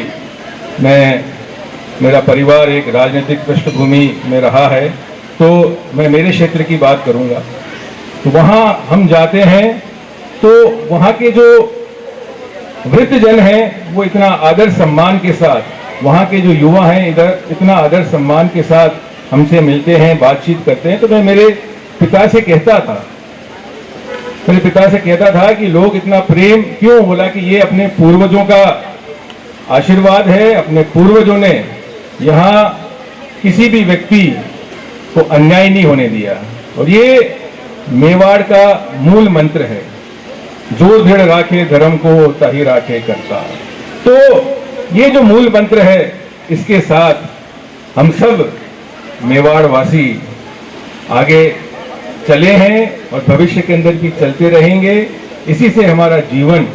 मेरा परिवार एक राजनीतिक पृष्ठभूमि में रहा है, तो मैं मेरे क्षेत्र की बात करूंगा। तो वहाँ हम जाते हैं तो वहाँ के जो वृद्धजन हैं वो इतना आदर सम्मान के साथ, वहाँ के जो युवा हैं इधर इतना आदर सम्मान के साथ हमसे मिलते हैं, बातचीत करते हैं। तो मैं मेरे पिता से कहता था कि लोग इतना प्रेम क्यों? बोला कि ये अपने पूर्वजों का आशीर्वाद है, अपने पूर्वजों ने यहाँ किसी भी व्यक्ति को अन्याय नहीं होने दिया, और ये मेवाड़ का मूल मंत्र है, जो दृढ़ राखे धर्म को ताहि राखे करता। तो ये जो मूल मंत्र है, इसके साथ हम सब मेवाड़ वासी आगे चले हैं और भविष्य के अंदर भी चलते रहेंगे। इसी से हमारा जीवन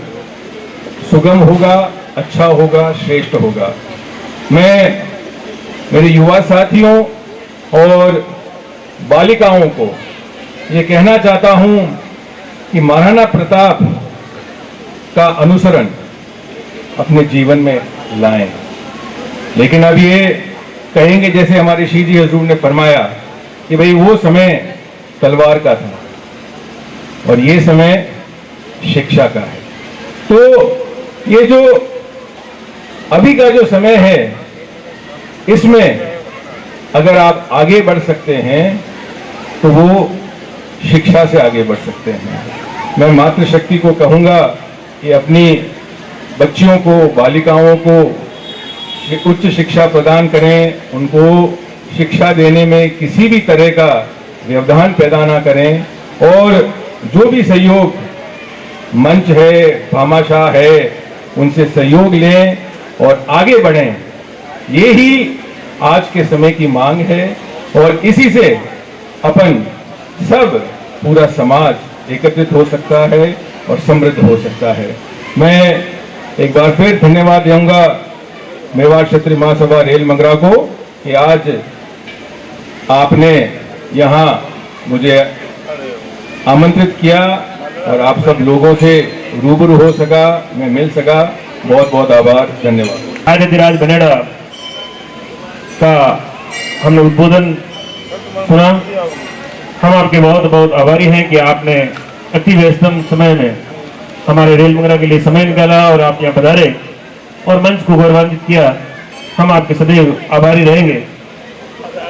सुगम होगा, अच्छा होगा, श्रेष्ठ होगा। मैं मेरे युवा साथियों और बालिकाओं को ये कहना चाहता हूं कि महाराणा प्रताप का अनुसरण अपने जीवन में लाएं। लेकिन अब ये कहेंगे जैसे हमारे श्री जी हजूर ने फरमाया कि भाई वो समय तलवार का था और ये समय शिक्षा का है। तो ये जो अभी का जो समय है, इसमें अगर आप आगे बढ़ सकते हैं तो वो शिक्षा से आगे बढ़ सकते हैं। मैं मातृशक्ति को कहूँगा कि अपनी बच्चियों को, बालिकाओं को उच्च शिक्षा प्रदान करें, उनको शिक्षा देने में किसी भी तरह का व्यवधान पैदा ना करें, और जो भी सहयोग मंच है, भामाशाह है, उनसे सहयोग लें और आगे बढ़ें। ये ही आज के समय की मांग है और इसी से अपन सब पूरा समाज एकत्रित हो सकता है और समृद्ध हो सकता है। मैं एक बार फिर धन्यवाद दूंगा मेवाड़ क्षेत्रीय महासभा रेल मंगरा को कि आज आपने यहाँ मुझे आमंत्रित किया और आप सब लोगों से रूबरू हो सका, मैं मिल सका। बहुत बहुत आभार, धन्यवाद। आदित्यराज बनेड़ा का हमने उद्बोधन सुना। हम आपके बहुत बहुत आभारी हैं कि आपने अति व्यस्तम समय में हमारे रेल मंगरा के लिए समय निकाला और आप यहाँ पधारे और मंच को गौरवान्वित किया। हम आपके सदैव आभारी रहेंगे।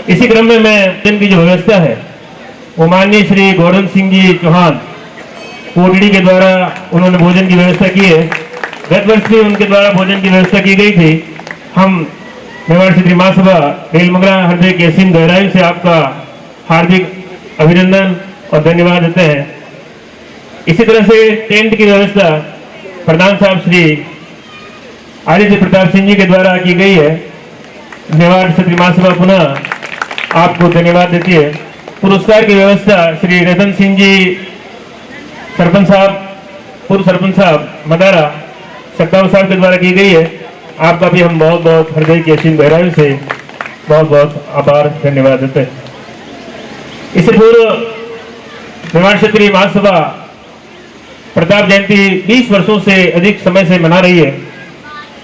इसी क्रम में मैं दिन की जो व्यवस्था है वो माननीय श्री गोवर्धन सिंह जी चौहान कोटड़ी के द्वारा उन्होंने भोजन की व्यवस्था की है। गत वर्ष भी उनके द्वारा भोजन की व्यवस्था की गई थी। हम मेवाड़ क्षेत्रीय महासभा रेल मंगरा हृदय के असीम गहराई से आपका हार्दिक अभिनंदन और धन्यवाद देते हैं। इसी तरह से टेंट की व्यवस्था प्रधान साहब श्री आदित्य प्रताप सिंह जी के द्वारा की गई है। मेवाड़ क्षेत्रीय महासभा पुनः आपको धन्यवाद देती है। पुरस्कार की व्यवस्था श्री रतन सिंह जी सरपंच साहब, पूर्व सरपंच साहब मदारा सत्ताव साहब के द्वारा की गई है। आपका भी हम बहुत बहुत हृदय की असीम गहराई से बहुत बहुत आभार धन्यवाद देते हैं। इससे पूर्व मेवाड़ क्षेत्रीय महासभा प्रताप जयंती 20 वर्षों से अधिक समय से मना रही है।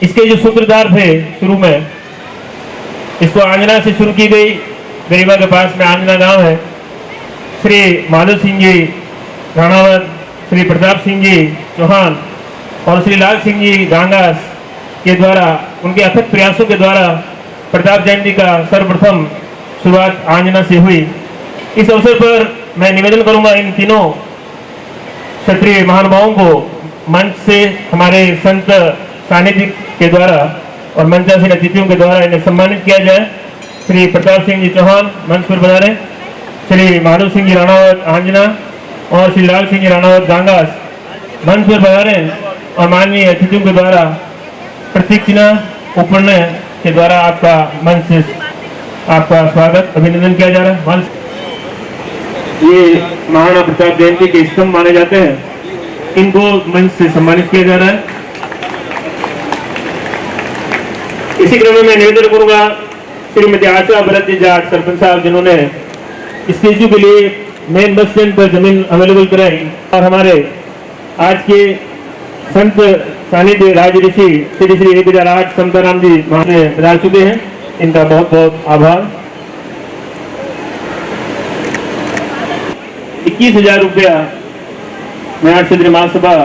इसके जो सूत्रधार थे शुरू में, इसको आंजना से शुरू की गई। गरीबा के पास में आंजना गांव है। श्री माधव सिंह जी राणावत, श्री प्रताप सिंह जी चौहान और श्री लाल सिंह जी गांगास के द्वारा, उनके अथक प्रयासों के द्वारा प्रताप जयंती का सर्वप्रथम शुरुआत आंजना से हुई। इस अवसर पर मैं निवेदन करूंगा इन तीनों क्षत्रिय महानुभावों को मंच से हमारे संत सानिध्य के द्वारा और मंचासीन अतिथियों के द्वारा इन्हें सम्मानित किया जाए। श्री प्रताप सिंह जी चौहान मंच पर पधारें, श्री माधव सिंह जी राणावत आंजना और श्री लाल सिंह जी राणावत गांगास मंच पर पधारें और माननीय अतिथियों के द्वारा प्रतीक चिन्ह उपन्य के द्वारा आपका मंच से आपका स्वागत अभिनंदन किया जा रहा है। मंच ये महाराणा प्रताप जयंती के स्तंभ माने जाते हैं, इनको मंच से सम्मानित किया जा रहा है। इसी क्रम में मैं निवेदन करूंगा श्रीमती आशा भरत जी जाट सरपंच साहब, जिन्होंने स्टेचू के लिए मेन बस स्टैंड पर जमीन अवेलेबल कराई और हमारे आज के संत सानिध्य राज ऋषि श्री श्री 1008 समताराम जी वहां से पधार चुके हैं, इनका बहुत बहुत आभार। 21,000 रुपया मेवाड़ क्षेत्रीय महासभा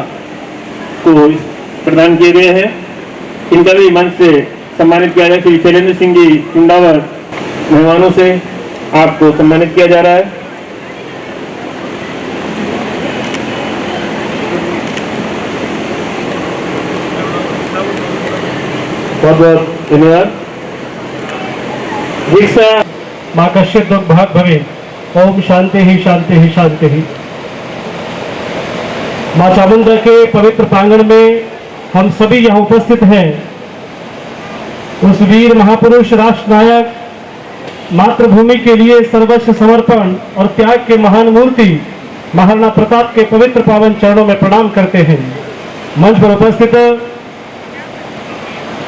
को प्रदान किए गए हैं। इनका भी मंच से सम्मानित किया जाए। श्री शैलेंद्र सिंह जी चुंडावर मेहमानों से आपको सम्मानित किया जा रहा है। बहुत बहुत धन्यवाद। दीक्षा माँ कश्यप दुख भाग भवे, ओम शांति ही शांति ही शांति ही। माँ चामुंडा के पवित्र प्रांगण में हम सभी यहाँ उपस्थित हैं। उस वीर महापुरुष राष्ट्र नायक मातृभूमि के लिए सर्वस्व समर्पण और त्याग के महान मूर्ति महाराणा प्रताप के पवित्र पावन चरणों में प्रणाम करते हैं। मंच पर उपस्थित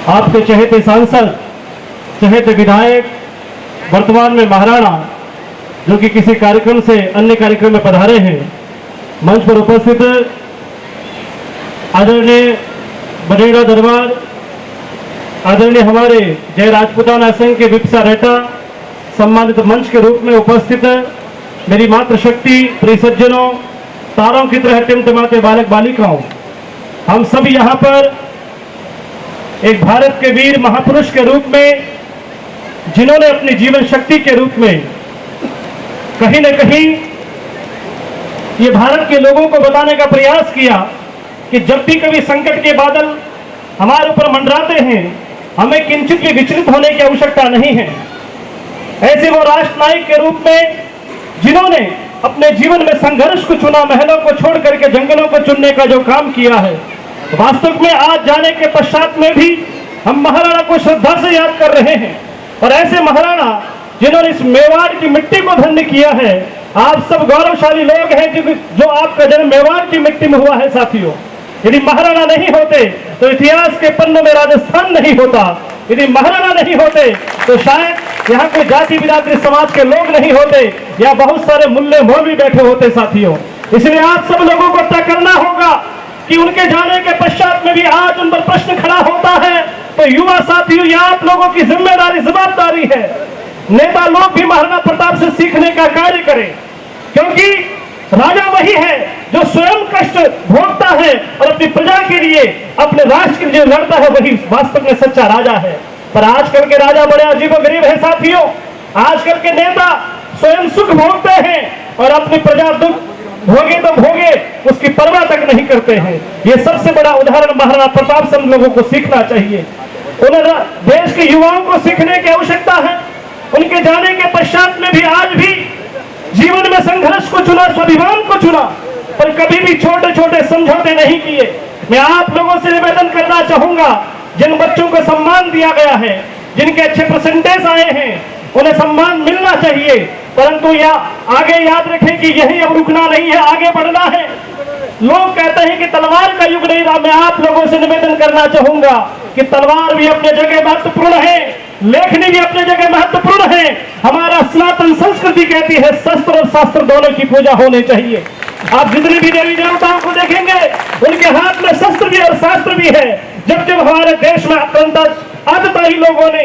आपके चहेते सांसद, चहेते विधायक, वर्तमान में महाराणा जो कि किसी कार्यक्रम से अन्य कार्यक्रम में पधारे हैं। मंच पर उपस्थित आदरणीय बनेड़ा दरबार, आदरणीय हमारे जय राजपूताना संघ के विप्सा रेटा, सम्मानित मंच के रूप में उपस्थित मेरी मातृशक्ति, प्रिय सज्जनों, तारों की तरह टिमटिमाते बालक बालिकाओं, हम सभी यहाँ पर एक भारत के वीर महापुरुष के रूप में, जिन्होंने अपनी जीवन शक्ति के रूप में कहीं न कहीं ये भारत के लोगों को बताने का प्रयास किया कि जब भी कभी संकट के बादल हमारे ऊपर मंडराते हैं, हमें किंचित भी विचलित होने की आवश्यकता नहीं है। ऐसे वो राष्ट्र नायक के रूप में जिन्होंने अपने जीवन में संघर्ष को चुना, महलों को छोड़ करके जंगलों को चुनने का जो काम किया है, वास्तव में आज जाने के पश्चात में भी हम महाराणा को श्रद्धा से याद कर रहे हैं। और ऐसे महाराणा जिन्होंने इस मेवाड़ की मिट्टी को धन्य किया है। आप सब गौरवशाली लोग हैं जो आपका जन्म मेवाड़ की मिट्टी में हुआ है। साथियों, यदि महाराणा नहीं होते तो इतिहास के पन्नों में राजस्थान नहीं होता। यदि महाराणा नहीं होते तो शायद यहाँ कोई जाति बिरादरी समाज के लोग नहीं होते, या बहुत सारे मुल्ले मौलवी बैठे होते। साथियों, इसलिए आप सब लोगों को तय करना होगा कि उनके जाने के पश्चात में भी आज उन पर प्रश्न खड़ा होता है। तो युवा साथियों, यह आप लोगों की जिम्मेदारी, जवाबदारी है। नेता लोग भी महाराणा प्रताप से सीखने का कार्य करें, क्योंकि राजा वही है जो स्वयं कष्ट भोगता है और अपनी प्रजा के लिए, अपने राष्ट्र के लिए लड़ता है, वही वास्तव में सच्चा राजा है। पर आजकल के राजा बड़े अजीबोगरीब है। साथियों, आजकल के नेता स्वयं सुख भोगते हैं और अपनी प्रजा दुख भोगे तो भोगे, उसकी परवाह तक नहीं करते हैं। ये सबसे बड़ा उदाहरण महाराणा प्रताप से हम लोगों को सीखना चाहिए। उन्हें देश के युवाओं को सीखने की आवश्यकता है। उनके जाने के पश्चात में भी आज भी जीवन में संघर्ष को चुना, स्वाभिमान को चुना, पर कभी भी छोटे छोटे समझौते नहीं किए। मैं आप लोगों से निवेदन करना चाहूंगा, जिन बच्चों को सम्मान दिया गया है, जिनके अच्छे परसेंटेज आए हैं, उन्हें सम्मान मिलना चाहिए। परंतु यह आगे याद रखें कि यही अब रुकना नहीं है, आगे बढ़ना है। लोग कहते हैं कि तलवार का युग नहीं रहा। मैं आप लोगों से निवेदन करना चाहूंगा कि तलवार भी अपने जगह महत्वपूर्ण है, लेखनी भी अपने जगह महत्वपूर्ण है। हमारा सनातन संस्कृति कहती है शस्त्र और शास्त्र दोनों की पूजा होनी चाहिए। आप जितनी भी देवी देवताओं को देखेंगे, उनके हाथ में शस्त्र भी और शास्त्र भी है। जब जब हमारे देश में आतताई लोगों ने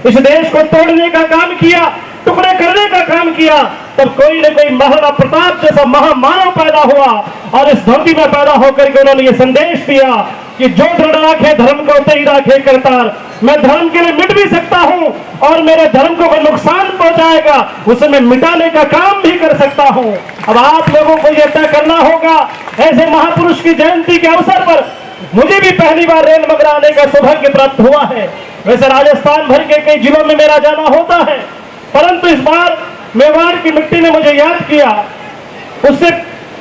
इस देश को तोड़ने का काम किया, टुकड़े करने का काम किया, तब कोई न कोई महाराणा प्रताप जैसा महामानव पैदा हुआ और इस धरती में पैदा होकर के उन्होंने ये संदेश दिया कि जो दृढ़ राखे धर्म को तय राखे करतार। मैं धर्म के लिए मिट भी सकता हूँ और मेरे धर्म को कोई नुकसान पहुंचाएगा उसे मैं मिटाने का काम भी कर सकता हूँ। अब आप लोगों को यह तय करना होगा। ऐसे महापुरुष की जयंती के अवसर पर मुझे भी पहली बार रेल मगरा आने का सौभाग्य प्राप्त हुआ है। वैसे राजस्थान भर के कई जिलों में मेरा जाना होता है, परंतु इस बार मेवाड़ की मिट्टी ने मुझे याद किया। उससे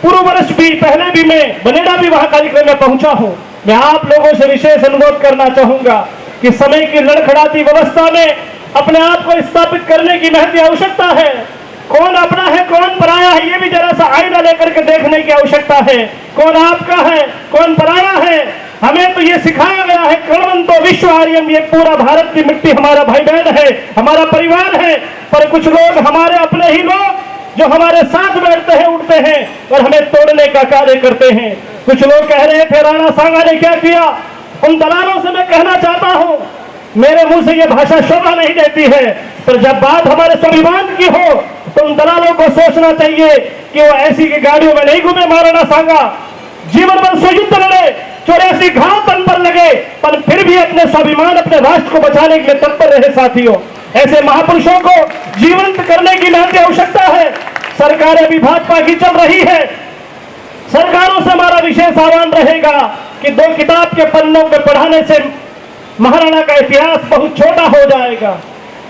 पूर्व वर्ष भी पहले भी मैं बनेड़ा भी वहां कार्यक्रम में पहुंचा हूं। मैं आप लोगों से विशेष अनुरोध करना चाहूंगा कि समय की लड़खड़ाती व्यवस्था में अपने आप को स्थापित करने की महती आवश्यकता है। कौन अपना है, कौन पराया है, ये भी जरा सा आईना लेकर के देखने की आवश्यकता है। कौन आपका है, कौन पराया है। हमें तो ये सिखाया गया है, कर्मंतो विश्व आर्यम, ये पूरा भारत की मिट्टी हमारा भाई बहन है, हमारा परिवार है। पर कुछ लोग, हमारे अपने ही लोग, जो हमारे साथ बैठते हैं, उठते हैं और हमें तोड़ने का कार्य करते हैं। कुछ लोग कह रहे थे राणा सांगा ने क्या किया, उन दलालों से मैं कहना चाहता हूं, मेरे मुंह से ये भाषा शोभा नहीं देती है, पर जब बात हमारे स्वाभिमान की हो तो उन दलालों को सोचना चाहिए कि वो ऐसी की गाड़ियों में नहीं घूमे महाराणा सांगा, जीवन भर स्वयुद्ध लड़े, 84 घाव तन पर लगे, पर फिर भी अपने स्वाभिमान, अपने राष्ट्र को बचाने के लिए तत्पर रहे। साथियों, ऐसे महापुरुषों को जीवंत करने की नितांत आवश्यकता है। सरकारें भी भाजपा की चल रही है, सरकारों से हमारा विशेष आह्वान रहेगा कि 2 किताब के पन्नों में पढ़ाने से महाराणा का इतिहास बहुत छोटा हो जाएगा।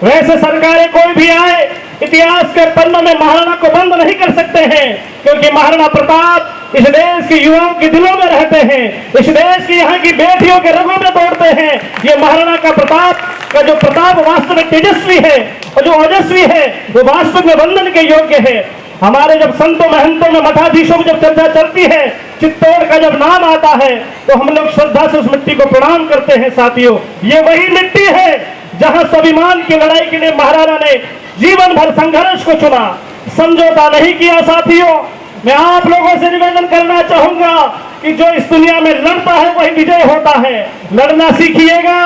वैसे सरकारें कोई भी आए, इतिहास के पन्नों में महाराणा को बंद नहीं कर सकते हैं, क्योंकि महाराणा प्रताप इस देश के युवाओं के दिलों में रहते हैं, इस देश की यहाँ की बेटियों के रगों में दौड़ते हैं। ये महाराणा का प्रताप का जो प्रताप वास्तव में तेजस्वी है और जो ओजस्वी है, वो वास्तव में वंदन के योग्य है। हमारे जब संतों महंतों में मठाधीशों में जब चर्चा चलती है, चित्तौड़ का जब नाम आता है, तो हम लोग श्रद्धा से उस मिट्टी को प्रणाम करते हैं। साथियों, ये वही मिट्टी है जहां स्वाभिमान की लड़ाई के लिए महाराणा ने जीवन भर संघर्ष को चुना, समझौता नहीं किया। साथियों, मैं आप लोगों से निवेदन करना चाहूंगा कि जो इस दुनिया में लड़ता है वही विजय होता है। लड़ना सीखिएगा,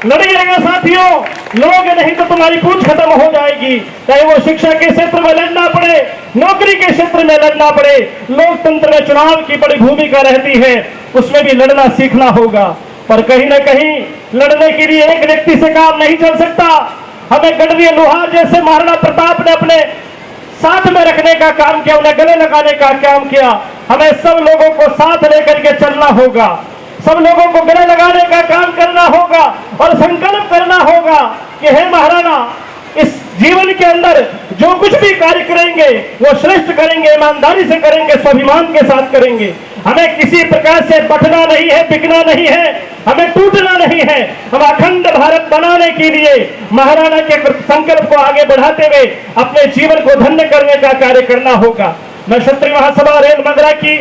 लड़िएगा साथियों, लोग नहीं तो तुम्हारी पूंछ खत्म हो जाएगी। चाहे वो शिक्षा के क्षेत्र में लड़ना पड़े, नौकरी के क्षेत्र में लड़ना पड़े, लोकतंत्र में चुनाव की बड़ी भूमिका रहती है, उसमें भी लड़ना सीखना होगा। पर कहीं ना कहीं लड़ने के लिए एक व्यक्ति से काम नहीं चल सकता। हमें गढ़वी लोहार जैसे महाराणा प्रताप ने अपने साथ में रखने का काम किया, उन्हें गले लगाने का काम किया। हमें सब लोगों को साथ लेकर के चलना होगा, सब लोगों को गले लगाने का काम करना होगा और संकल्प करना होगा कि हे महाराणा, इस जीवन के अंदर जो कुछ भी कार्य करेंगे वो श्रेष्ठ करेंगे, ईमानदारी से करेंगे, स्वाभिमान के साथ करेंगे। हमें किसी प्रकार से बटना नहीं है, बिकना नहीं है, हमें टूटना नहीं है। हम अखंड भारत बनाने के लिए महाराणा के संकल्प को आगे बढ़ाते हुए अपने जीवन को धन्य करने का कार्य करना होगा। मैं क्षत्रिय महासभा रेल मगरा की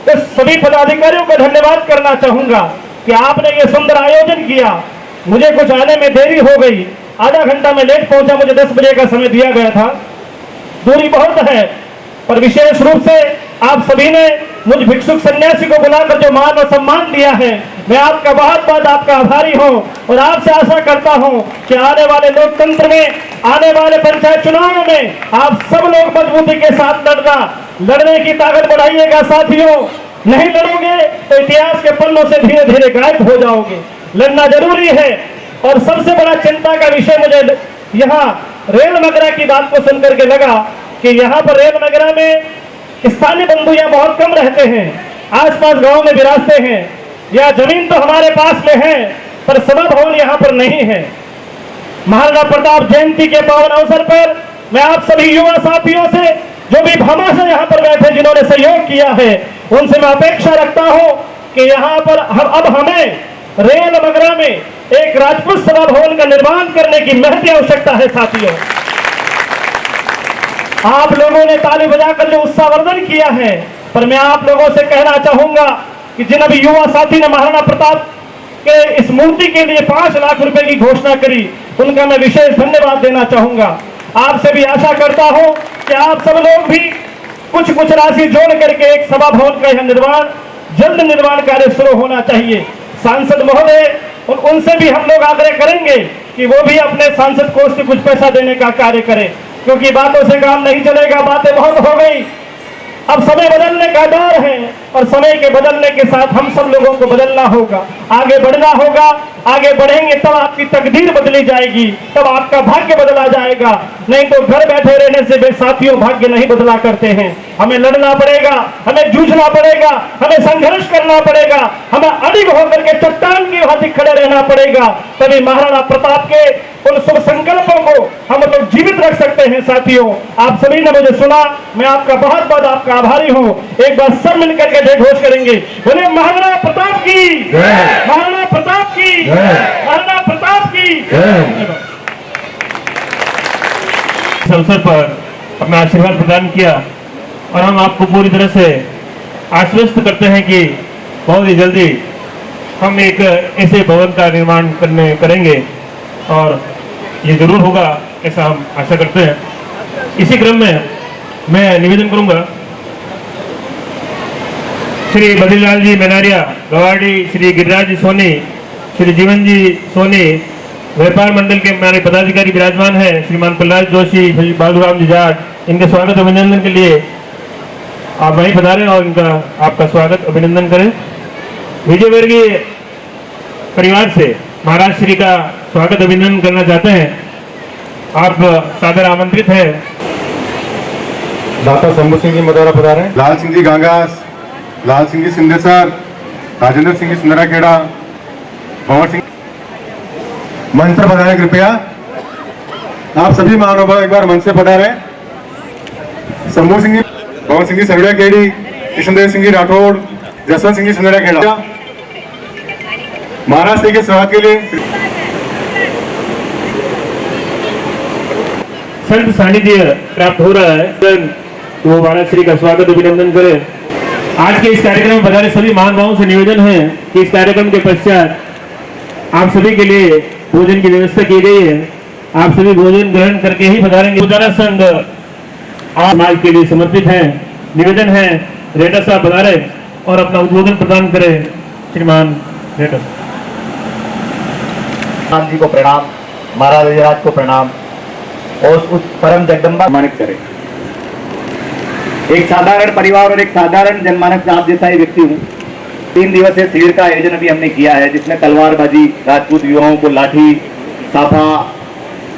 सभी पदाधिकारियों को धन्यवाद करना चाहूंगा कि आपने ये सुंदर आयोजन किया। मुझे कुछ आने में देरी हो गई, आधा घंटा में लेट पहुंचा, मुझे 10 बजे का समय दिया गया था, दूरी बहुत है, पर विशेष रूप से आप सभी ने मुझ भिक्षुक सन्यासी को बुलाकर जो मान और सम्मान दिया है, मैं आपका बहुत बहुत आपका आभारी हूं और आपसे आशा करता हूं कि आने वाले लोकतंत्र में, आने वाले पंचायत चुनावों में आप सब लोग मजबूती के साथ लड़ने की ताकत बढ़ाइएगा। साथियों, नहीं लड़ोगे तो इतिहास के पन्नों से धीरे धीरे गायब हो जाओगे। लड़ना जरूरी है। और सबसे बड़ा चिंता का विषय मुझे यहाँ रेल मगरा की बात को सुनकर के लगा कि यहाँ पर रेल मगरा में स्थानीय बंधु यहाँ बहुत कम रहते हैं, आसपास गांव में विरासते हैं, या जमीन तो हमारे पास में है पर सभा भवन यहाँ पर नहीं है। महाराणा प्रताप जयंती के पावन अवसर पर मैं आप सभी युवा साथियों से, जो भी भामाशाह यहाँ पर बैठे जिन्होंने सहयोग किया है, उनसे मैं अपेक्षा रखता हूँ कि यहाँ पर अब हमें रेल मगरा में एक राजपूत सभा भवन का निर्माण करने की महती आवश्यकता है। साथियों, आप लोगों ने ताली बजाकर जो उत्साहवर्धन किया है, पर मैं आप लोगों से कहना चाहूंगा कि जिन अभी युवा साथी ने महाराणा प्रताप के इस मूर्ति के लिए 5 लाख रुपए की घोषणा करी, उनका मैं विशेष धन्यवाद देना चाहूंगा। आपसे भी आशा करता हूं कि आप सब लोग भी कुछ राशि जोड़ करके एक सभा भवन का यह जल्द निर्माण कार्य शुरू होना चाहिए। सांसद महोदय, उनसे भी हम लोग आग्रह करेंगे कि वो भी अपने सांसद कोष से कुछ पैसा देने का कार्य करें, क्योंकि बातों से काम नहीं चलेगा, बातें बहुत हो गई। अब समय बदलने का दौर है और समय के बदलने के साथ हम सब लोगों को बदलना होगा, आगे बढ़ना होगा। आगे बढ़ेंगे तब आपकी तकदीर बदली जाएगी, तब आपका भाग्य बदला जाएगा। नहीं तो घर बैठे रहने से बे साथियों भाग्य नहीं बदला करते हैं। हमें लड़ना पड़ेगा, हमें जूझना पड़ेगा, हमें संघर्ष करना पड़ेगा, हमें अडिग होकर के चट्टान की भांति खड़े रहना पड़ेगा, तभी महाराणा प्रताप के उन शुभ संकल्पों को हम लोग जीवित रख सकते हैं। साथियों, आप सभी ने मुझे सुना, मैं आपका बहुत बहुत आपका आभारी हूँ। एक बार सब मिलकर के जय घोष करेंगे, बोले महाराणा प्रताप की, महाराणा प्रताप की, महाराणा प्रताप की। इस अवसर पर अपना आशीर्वाद प्रदान किया और हम आपको पूरी तरह से आश्वस्त करते हैं कि बहुत ही जल्दी हम एक ऐसे भवन का निर्माण करेंगे और ये जरूर होगा, ऐसा हम आशा करते हैं। इसी क्रम में मैं निवेदन करूंगा श्री बद्रीलाल जी मेनारिया गवाड़ी, श्री गिरिराज जी सोनी, श्री जीवन जी सोनी, व्यापार मंडल के हमारे पदाधिकारी विराजमान हैं, श्रीमान प्रहलाद जोशी, श्री बाबूराम जी जाट। इनके स्वागत अभिनंदन के लिए आप वहीं पधारें और इनका आपका स्वागत अभिनंदन करें। विजयवर्गीय परिवार से महाराज श्री का स्वागत अभिनंदन करना चाहते हैं, आप सादर आमंत्रित हैं। दाता शंभू सिंह जी मदौरा पधारे, लाल सिंह जी गांगास, लाल सिंह जी सिंधेसर, राजेंद्र सिंह जी सुंदरा खेड़ा, भंवर सिंह मंच पर पधारे कृपया। आप सभी महानुभाव एक बार मंच से पधारे। शंभू सिंह जी, भंवर सिंह जी सगड़िया खेड़ी, कृष्णदेव सिंह जी राठौड़, जसवंत सिंह जी सुंदरा खेड़ा। महाराज श्री के स्वागत के लिए संत सानिध्य प्राप्त हो रहा है, तो महाराज श्री का स्वागत अभिनंदन करें। आज के इस कार्यक्रम में पधारे सभी महानुभावों से निवेदन है कि इस कार्यक्रम के पश्चात आप सभी के लिए भोजन की व्यवस्था की गई है, आप सभी भोजन ग्रहण करके ही पधारेंगे। उदारा संघ समाज के लिए समर्पित है, निवेदन है रेटा साहब पधारे और अपना उद्बोधन प्रदान करें। श्रीमान रेटा राम जी को प्रणाम, महाराज विजयराज को प्रणाम और उस परम जगदम्बा सम्मानित करें। एक साधारण परिवार और एक साधारण जनमानस से आप जैसा ही व्यक्ति हूँ। 3 दिवसीय शिविर का आयोजन अभी हमने किया है, जिसमें तलवारबाजी, राजपूत युवाओं को लाठी, साफा,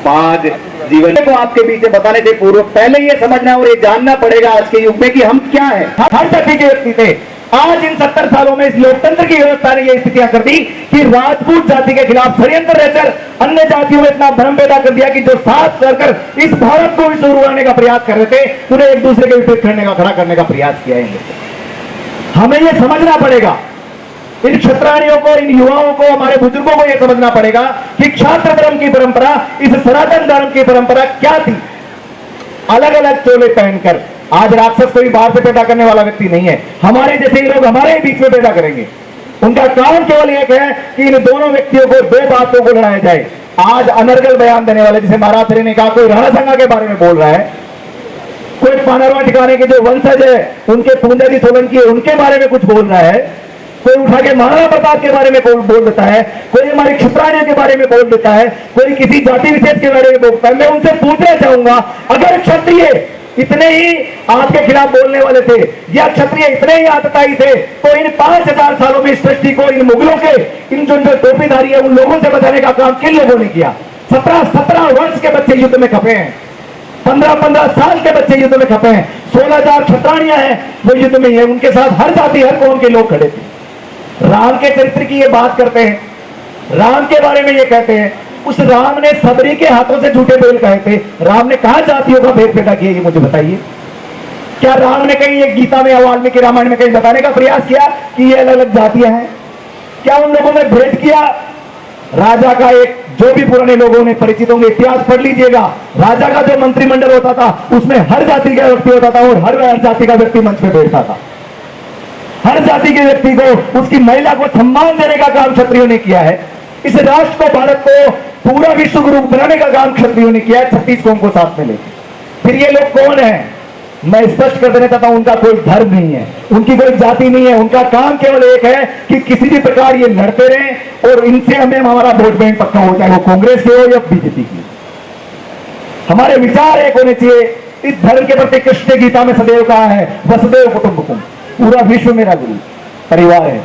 पाग, जीवन को आपके बीच बताने से पूर्व पहले ये समझना और ये जानना पड़ेगा आज के युग में कि हम क्या है। हर जाति के व्यक्ति थे। आज इन 70 सालों में इस लोकतंत्र की व्यवस्था ने ये स्थितियां कर दी कि राजपूत जाति के खिलाफ षड्यंत्र रहकर अन्य जातियों में इतना भ्रम पैदा कर दिया कि जो साथ कर इस भारत को विश्व उड़ाने का प्रयास कर रहे थे, उन्हें एक दूसरे के विपरीत करने का, खड़ा करने का प्रयास किया है। हमें यह समझना पड़ेगा, इन क्षत्राणियों को, इन युवाओं को, हमारे बुजुर्गों को यह समझना पड़ेगा कि क्षात्र धर्म की परंपरा, इस सनातन धर्म की परंपरा क्या थी। अलग अलग चोले पहनकर आज राक्षस कोई बाहर से पैदा करने वाला व्यक्ति नहीं है, हमारे जैसे ही लोग हमारे बीच में पैदा करेंगे। उनका काम केवल एक है कि इन दोनों व्यक्तियों को, 2 बातों को लड़ाया जाए। आज अनर्गल बयान देने वाले, जिसे महाराज ने कहा, कोई राणा संघा के बारे में बोल रहा है, कोई पानरवा ठिकाने के जो वंशज है उनके पूंजा जी सोलंकी है उनके बारे में कुछ बोल रहा है, कोई उठा के महाराणा प्रताप के बारे में बोल देता है, कोई हमारे क्षत्राणियों के बारे में बोल देता है, कोई किसी जाति विशेष के बारे में बोलता है। मैं उनसे पूछना चाहूंगा, अगर क्षत्रिय इतने ही आपके खिलाफ बोलने वाले थे या क्षत्रिय इतने ही आतताई थे, तो इन 5000 सालों में इस सृष्टि को, इन मुगलों के, इन जो टोपीधारी है उन लोगों से बचाने का काम किन लोगों ने किया। 17 वर्ष के बच्चे युद्ध में खपे हैं, 15 साल के बच्चे युद्ध में खपे हैं, 16,000 क्षत्राणियां हैं वो युद्ध में है, उनके साथ हर जाति हर कौम के लोग खड़े थे। राम के चरित्र की ये बात करते हैं, राम के बारे में ये कहते हैं, उस राम ने सबरी के हाथों से झूठे बैल कहे थे। राम ने कहा जातियों का भेद पैदा किया, ये मुझे बताइए। क्या राम ने कहीं ये गीता में या वाल्मीकि रामायण में कहीं बताने का प्रयास किया कि ये अलग अलग जातियां हैं? क्या उन लोगों ने भेद किया? राजा का एक, जो भी पुराने लोगों ने परिचित होंगे, इतिहास पढ़ लीजिएगा, राजा का जो मंत्रिमंडल होता था उसमें हर जाति का व्यक्ति होता था और हर जाति का व्यक्ति मंच पे बैठता था। हर जाति के व्यक्ति को, उसकी महिला को सम्मान देने का काम क्षत्रियों ने किया है। इस राष्ट्र को, भारत को पूरा विश्व गुरु बनाने का काम क्षत्रियों ने किया है, 36 कौम को साथ में लेकर। फिर ये लोग कौन है? मैं स्पष्ट कर देना चाहता हूं, उनका कोई धर्म नहीं है, उनकी कोई जाति नहीं है, उनका काम केवल एक है कि किसी भी प्रकार ये लड़ते रहें और इनसे हमें हमारा वोट बैंक पक्का हो, चाहे वो कांग्रेस के हो या बीजेपी की। हमारे विचार एक होने चाहिए। इस धर्म के प्रति कृष्ण गीता में सदैव कहा है, वसुदेव कुटुंबकम, पूरा विश्व मेरा गुरु परिवार है।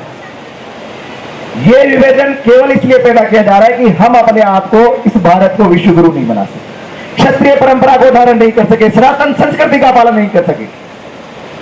ये विभाजन केवल इसलिए पैदा किया जा रहा है कि हम अपने आप को, इस भारत को विश्व गुरु नहीं बना सके, क्षत्रिय परंपरा को धारण नहीं कर सके, सनातन संस्कृति का पालन नहीं कर सके।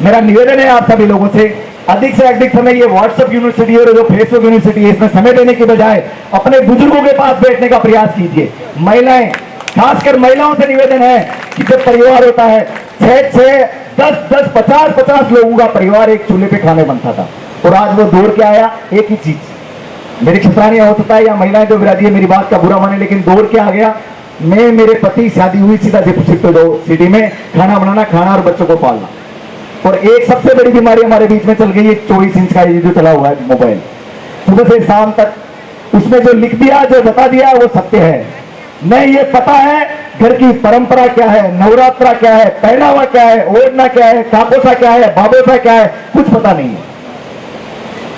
मेरा निवेदन है आप सभी लोगों से, अधिक से अधिक समय ये व्हाट्सएप यूनिवर्सिटी और जो फेसबुक यूनिवर्सिटी है, इसमें समय देने की बजाय अपने बुजुर्गों के पास बैठने का प्रयास कीजिए। महिलाएं, खासकर महिलाओं से निवेदन है कि जब परिवार होता है, 6, 10, 50 लोगों का परिवार एक चूल्हे पे खाने बनता था, और आज वो दौड़ के आया एक ही चीज। मेरी क्षत्राणियां हो सकता है या महिलाएं जो विराजी है, मेरी बात का बुरा माने, लेकिन दौड़ के आ गया, मैं, मेरे पति, शादी हुई, सीधा शिफ्ट दो सिटी में, खाना बनाना, खाना और बच्चों को पालना। और एक सबसे बड़ी बीमारी हमारे बीच में चल गई है, 24 इंच का ये जो चला हुआ है मोबाइल, सुबह से शाम तक उसमें जो लिख दिया, जो बता दिया वो सत्य है नहीं। ये पता है घर की परंपरा क्या है, नवरात्रा क्या है, पहनावा क्या है, ओढ़ना क्या है, कापोसा क्या है, बाबोसा क्या है, कुछ पता नहीं है।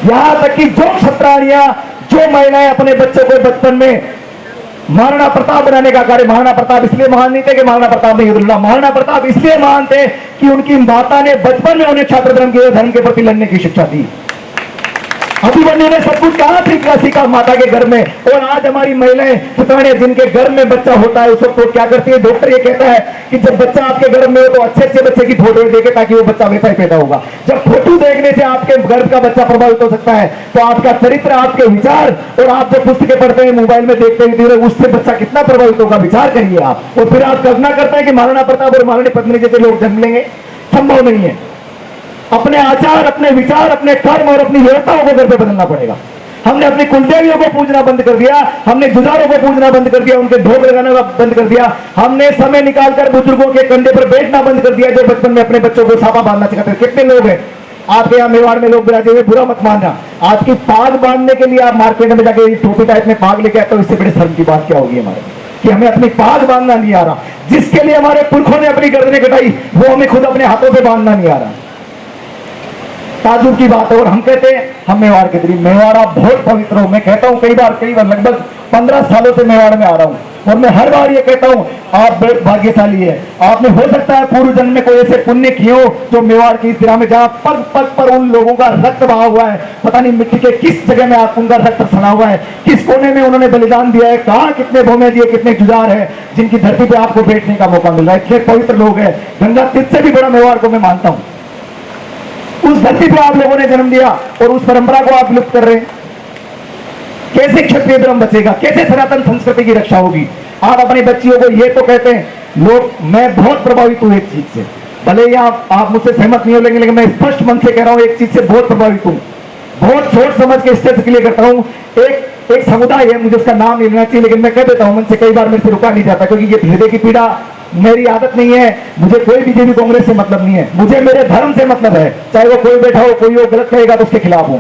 यहां तक कि जो क्षत्राणियां, जो महिलाएं अपने बच्चों को बचपन में महाराणा प्रताप बनाने का कार्य, महाराणा प्रताप इसलिए महान नहीं थे कि महाराणा प्रताप ने युद्ध लड़ा, महाराणा प्रताप इसलिए महान थे कि उनकी माता ने बचपन में उन्हें छात्र धर्म के प्रति लड़ने की शिक्षा दी। अभिमन्यु ने सब कुछ कहां सीखा माता के घर में। और आज हमारी महिलाएं पुत्राणियां जिनके घर में बच्चा होता है उस वक्त वो क्या करती है, डॉक्टर ये कहता है कि जब बच्चा आपके घर में हो तो अच्छे अच्छे बच्चे की फोटो देखे ताकि वो बच्चा वैसा ही पैदा होगा। जब फोटो देखने से आपके घर का बच्चा प्रभावित हो सकता है तो आपका चरित्र, आपके विचार और आप जो पुस्तकें पढ़ते हैं, मोबाइल में देखते हैं, उससे बच्चा कितना प्रभावित होगा, विचार करिए आप। और फिर आप कल्पना करते हैं कि महाराणा प्रताप और महारानी पद्मिनी जैसे लोग जन्म लेंगे, संभव नहीं है। अपने आचार, अपने विचार, अपने कर्म और अपनी व्यवस्थाओं को घर पे बदलना पड़ेगा। हमने अपनी कुलदेवियों को पूजना बंद कर दिया, हमने जुजारों को पूजना बंद कर दिया, उनके ढोल लगाना बंद कर दिया, हमने समय निकालकर बुजुर्गों के कंधे पर बैठना बंद कर दिया जो बचपन में अपने बच्चों को साफा बांधना सिखाते हैं। कितने लोग हैं आपके यहाँ मेवाड़ में लोग बिराजे हुए, बुरा मत मानना। आपकी पाग बांधने के लिए आप मार्केट में जाके टोपी टाइप में पाग लेके आते हो, इससे बड़े शर्म की बात क्या होगी हमारे कि हमें अपनी पाग बांधना नहीं आ रहा। जिसके लिए हमारे पुरखों ने अपनी गर्दनें कटाई वो हमें खुद अपने हाथों से बांधना नहीं आ रहा। ताजुब की बात है। और हम कहते हैं हम मेवाड़ के गरीब, मेवाड़ आप बहुत पवित्र हो। मैं कहता हूं कई बार लगभग 15 सालों से मेवाड़ में आ रहा हूं और मैं हर बार ये कहता हूं आप भाग्यशाली है। आपने हो सकता है पूर्व जन्म में कोई ऐसे पुण्य किए हो जो मेवाड़ की इस दिशा में जहां पग पग पर उन लोगों का रक्त बहा हुआ है, पता नहीं मिट्टी के किस जगह में आप उनका रक्त सना हुआ है, किस कोने में उन्होंने बलिदान दिया है, कहां कितने भूमि दिए, कितने जुझार है जिनकी धरती पे आपको बैठने का मौका मिल रहा है। इतने पवित्र लोग हैं, गंगा तीर्थ से भी बड़ा मेवाड़ को मैं मानता हूं। उस धरती पे आप लोगों ने जन्म लिया और उस परंपरा को आप विलुप्त कर रहे हैं। कैसे क्षत्रिय धर्म बचेगा, कैसे सनातन संस्कृति की रक्षा होगी? आप अपनी बच्चियों को ये तो कहते हैं लोग, मैं बहुत प्रभावित हूं एक चीज से, भले ही आप मुझसे सहमत नहीं हो लेकिन मैं स्पष्ट मन से कह रहा हूं एक चीज से बहुत प्रभावित हूं, बहुत सोच समझ के स्टेज के लिए करता हूं। एक समुदाय है, मुझे उसका नाम नहीं लेना चाहिए लेकिन मैं कह देता हूं मन से, कई बार मेरे से रुका नहीं जाता क्योंकि ये हृदय की पीड़ा मेरी आदत नहीं है। मुझे कोई बीजेपी कांग्रेस से मतलब नहीं है, मुझे मेरे धर्म से मतलब है। चाहे वो कोई बैठा हो, कोई वो गलत कहेगा तो उसके खिलाफ हूं।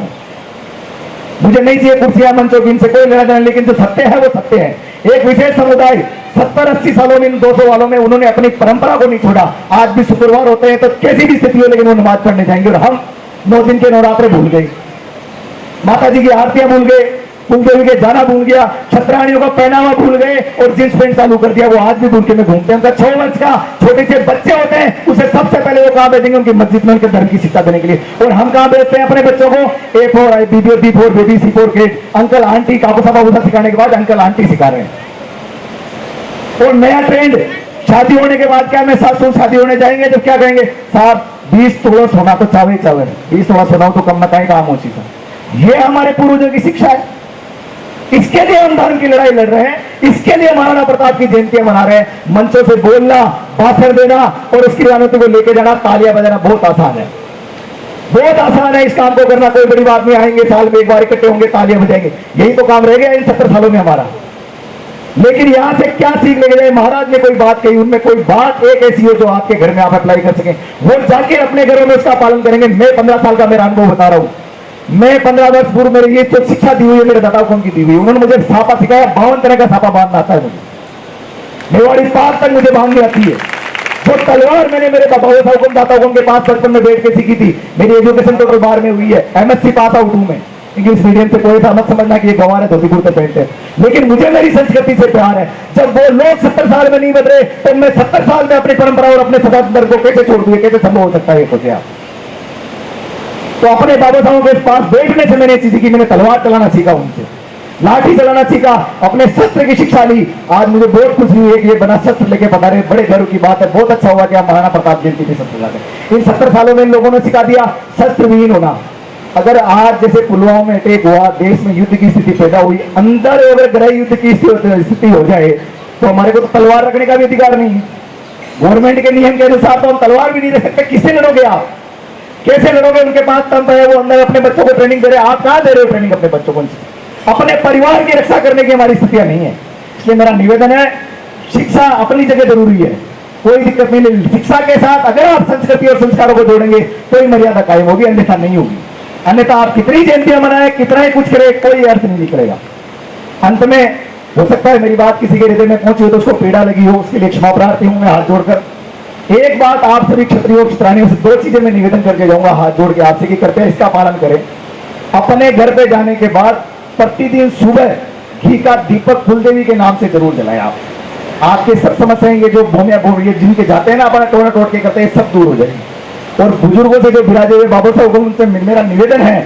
मुझे नहीं चाहिए कुर्सियां मंचों की, इनसे कोई लेना देना, लेकिन जो सत्य है वो सत्य है। एक विशेष समुदाय 70-80 सालों में, इन 200 वालों में उन्होंने अपनी परंपरा को नहीं छोड़ा। आज भी शुक्रवार होते हैं तो कैसी भी स्थिति हो लेकिन वो नमाज पढ़ने जाएंगे। और हम 9 दिन के नवरात्रे भूल गए, माता जी की आरतियां भूल गए, कुलदेवी के जाना भूल गया, छत्राणियों का पहनावा भूल गए और जींस पैंट चालू कर दिया। वो आज भी भूल के में घूमते हैं। उनका 6 वर्ष का छोटे से बच्चे होते हैं, उसे सबसे पहले वो कहां भेजेंगे? उनकी मस्जिद में उनके धर्म की शिक्षा देने के लिए। और हम कहां भेजते हैं अपने बच्चों को? A4 B4 baby C4 kid, uncle aunty काबू साबा सिखाने के बाद अंकल आंटी सिखा रहे हैं। और नया ट्रेंड, शादी होने के बाद क्या मैं सासू शादी होने जाएंगे जब क्या कहेंगे? साहब 20 तोला सोना तो चावे 20 तोला सोना तो कम बताए काम हो चुका। ये हमारे पूर्वजों की शिक्षा है। इसके लिए हम धर्म की लड़ाई लड़ रहे हैं, इसके लिए महाराणा प्रताप की जयंतियां मना रहे हैं। मंचों से बोलना, भाषण देना और उसकी राजनीति को लेकर जाना, तालियां बजाना बहुत आसान है, बहुत आसान है। इस काम को करना कोई बड़ी बात नहीं। आएंगे साल में एक बार इकट्ठे होंगे, तालियां बजाएंगे, यही तो काम रह गया इन 70 सालों में हमारा। लेकिन यहां से क्या सीख लेके जाए? महाराज ने कोई बात कही, उनमें कोई बात एक ऐसी हो जो आपके घर में आप अप्लाई कर सकें, वो जाके अपने घरों में उसका पालन करेंगे। मैं 15 साल का मेरा अनुभव बता रहा हूं। मैं 15 वर्ष पूर्व मेरे ये जो शिक्षा दी हुई है मेरे दादा को की दी हुई, उन्होंने मुझे सापा सिखाया। 52 तरह का सापा बांधना आता है मुझे, मेवाड़ी पास तक मुझे बांधनी आती है। जो तलवार मैंने मेरे बाबा साहब दाता के पास बचपन में बैठ के सीखी थी, मेरी एजुकेशन टोटल बाहर में हुई है, MSc पास आउट हूं मैं इंग्लिश मीडियम से। कोई मत समझना कि ये गंवार है, धोती कुर्ते पहनते हैं, लेकिन मुझे मेरी संस्कृति से प्यार है। जब वो लोग 70 साल में नहीं बदले तो मैं 70 साल में अपनी परंपरा और अपने सदाचार को कैसे छोड़ दूं? कैसे संभव हो सकता है? ये सोचे आप। तो अपने बाबा साहब के पास बैठने से मैंने चीज की, मैंने तलवार चलाना सीखा, उनसे लाठी चलाना सीखा, अपने शस्त्र की शिक्षा ली। आज मुझे बहुत खुशी हुई है कि ये बना शस्त्र लेके पता रहे, बड़े गर्व की बात है। बहुत अच्छा हुआ कि आप महाराणा प्रताप जयंती पे शस्त्र लाते। इन 70 सालों में इन लोगों ने सिखा दिया शस्त्र विहीन होना। अगर आज जैसे पुलवामा में अटैक हुआ, देश में युद्ध की स्थिति पैदा हुई, अंदर अगर गृह युद्ध की स्थिति हो जाए तो हमारे को तो तलवार रखने का भी अधिकार नहीं है। गवर्नमेंट के नियम के अनुसार तो हम तलवार भी नहीं रख सकते। किससे लड़ोगे आप? कैसे लड़ोगे? उनके पास तंत्र है, वो अंदर अपने बच्चों को ट्रेनिंग दे रहे हैं। आप कहां दे रहे हो ट्रेनिंग अपने बच्चों को? अपने परिवार की रक्षा करने की हमारी स्थितियां नहीं है। इसलिए मेरा निवेदन है, शिक्षा अपनी जगह जरूरी है, कोई दिक्कत नहीं। शिक्षा के साथ अगर आप संस्कृति और संस्कारों को जोड़ेंगे तो ही मर्यादा कायम होगी, अन्यथा नहीं होगी। अन्यथा आप कितनी जयंतियां मनाएं, कितना ही कुछ करें, कोई अर्थ नहीं निकलेगा। अंत में हो सकता है मेरी बात किसी के हृदय में पहुंची हो तो उसको पीड़ा लगी हो, उसके लिए क्षमा प्रार्थी हूं मैं हाथ जोड़कर। एक बात आप सभी क्षत्रियों क्षत्राणियों से 2 चीजें मैं निवेदन करके जाऊंगा हाथ जोड़ के आपसे कि कृपया इसका पालन करें। अपने घर पे जाने के बाद प्रतिदिन सुबह घी का दीपक कुलदेवी के नाम से जरूर जलाएं। आप आपके सब समस्याएं ये जो भूमिया भूमि जिनके जाते हैं ना अपना टोना टोट के करते हैं सब दूर हो जाएंगे। और बुजुर्गों से जो विराजे हुए बाबा साहब को उनसे मेरा निवेदन है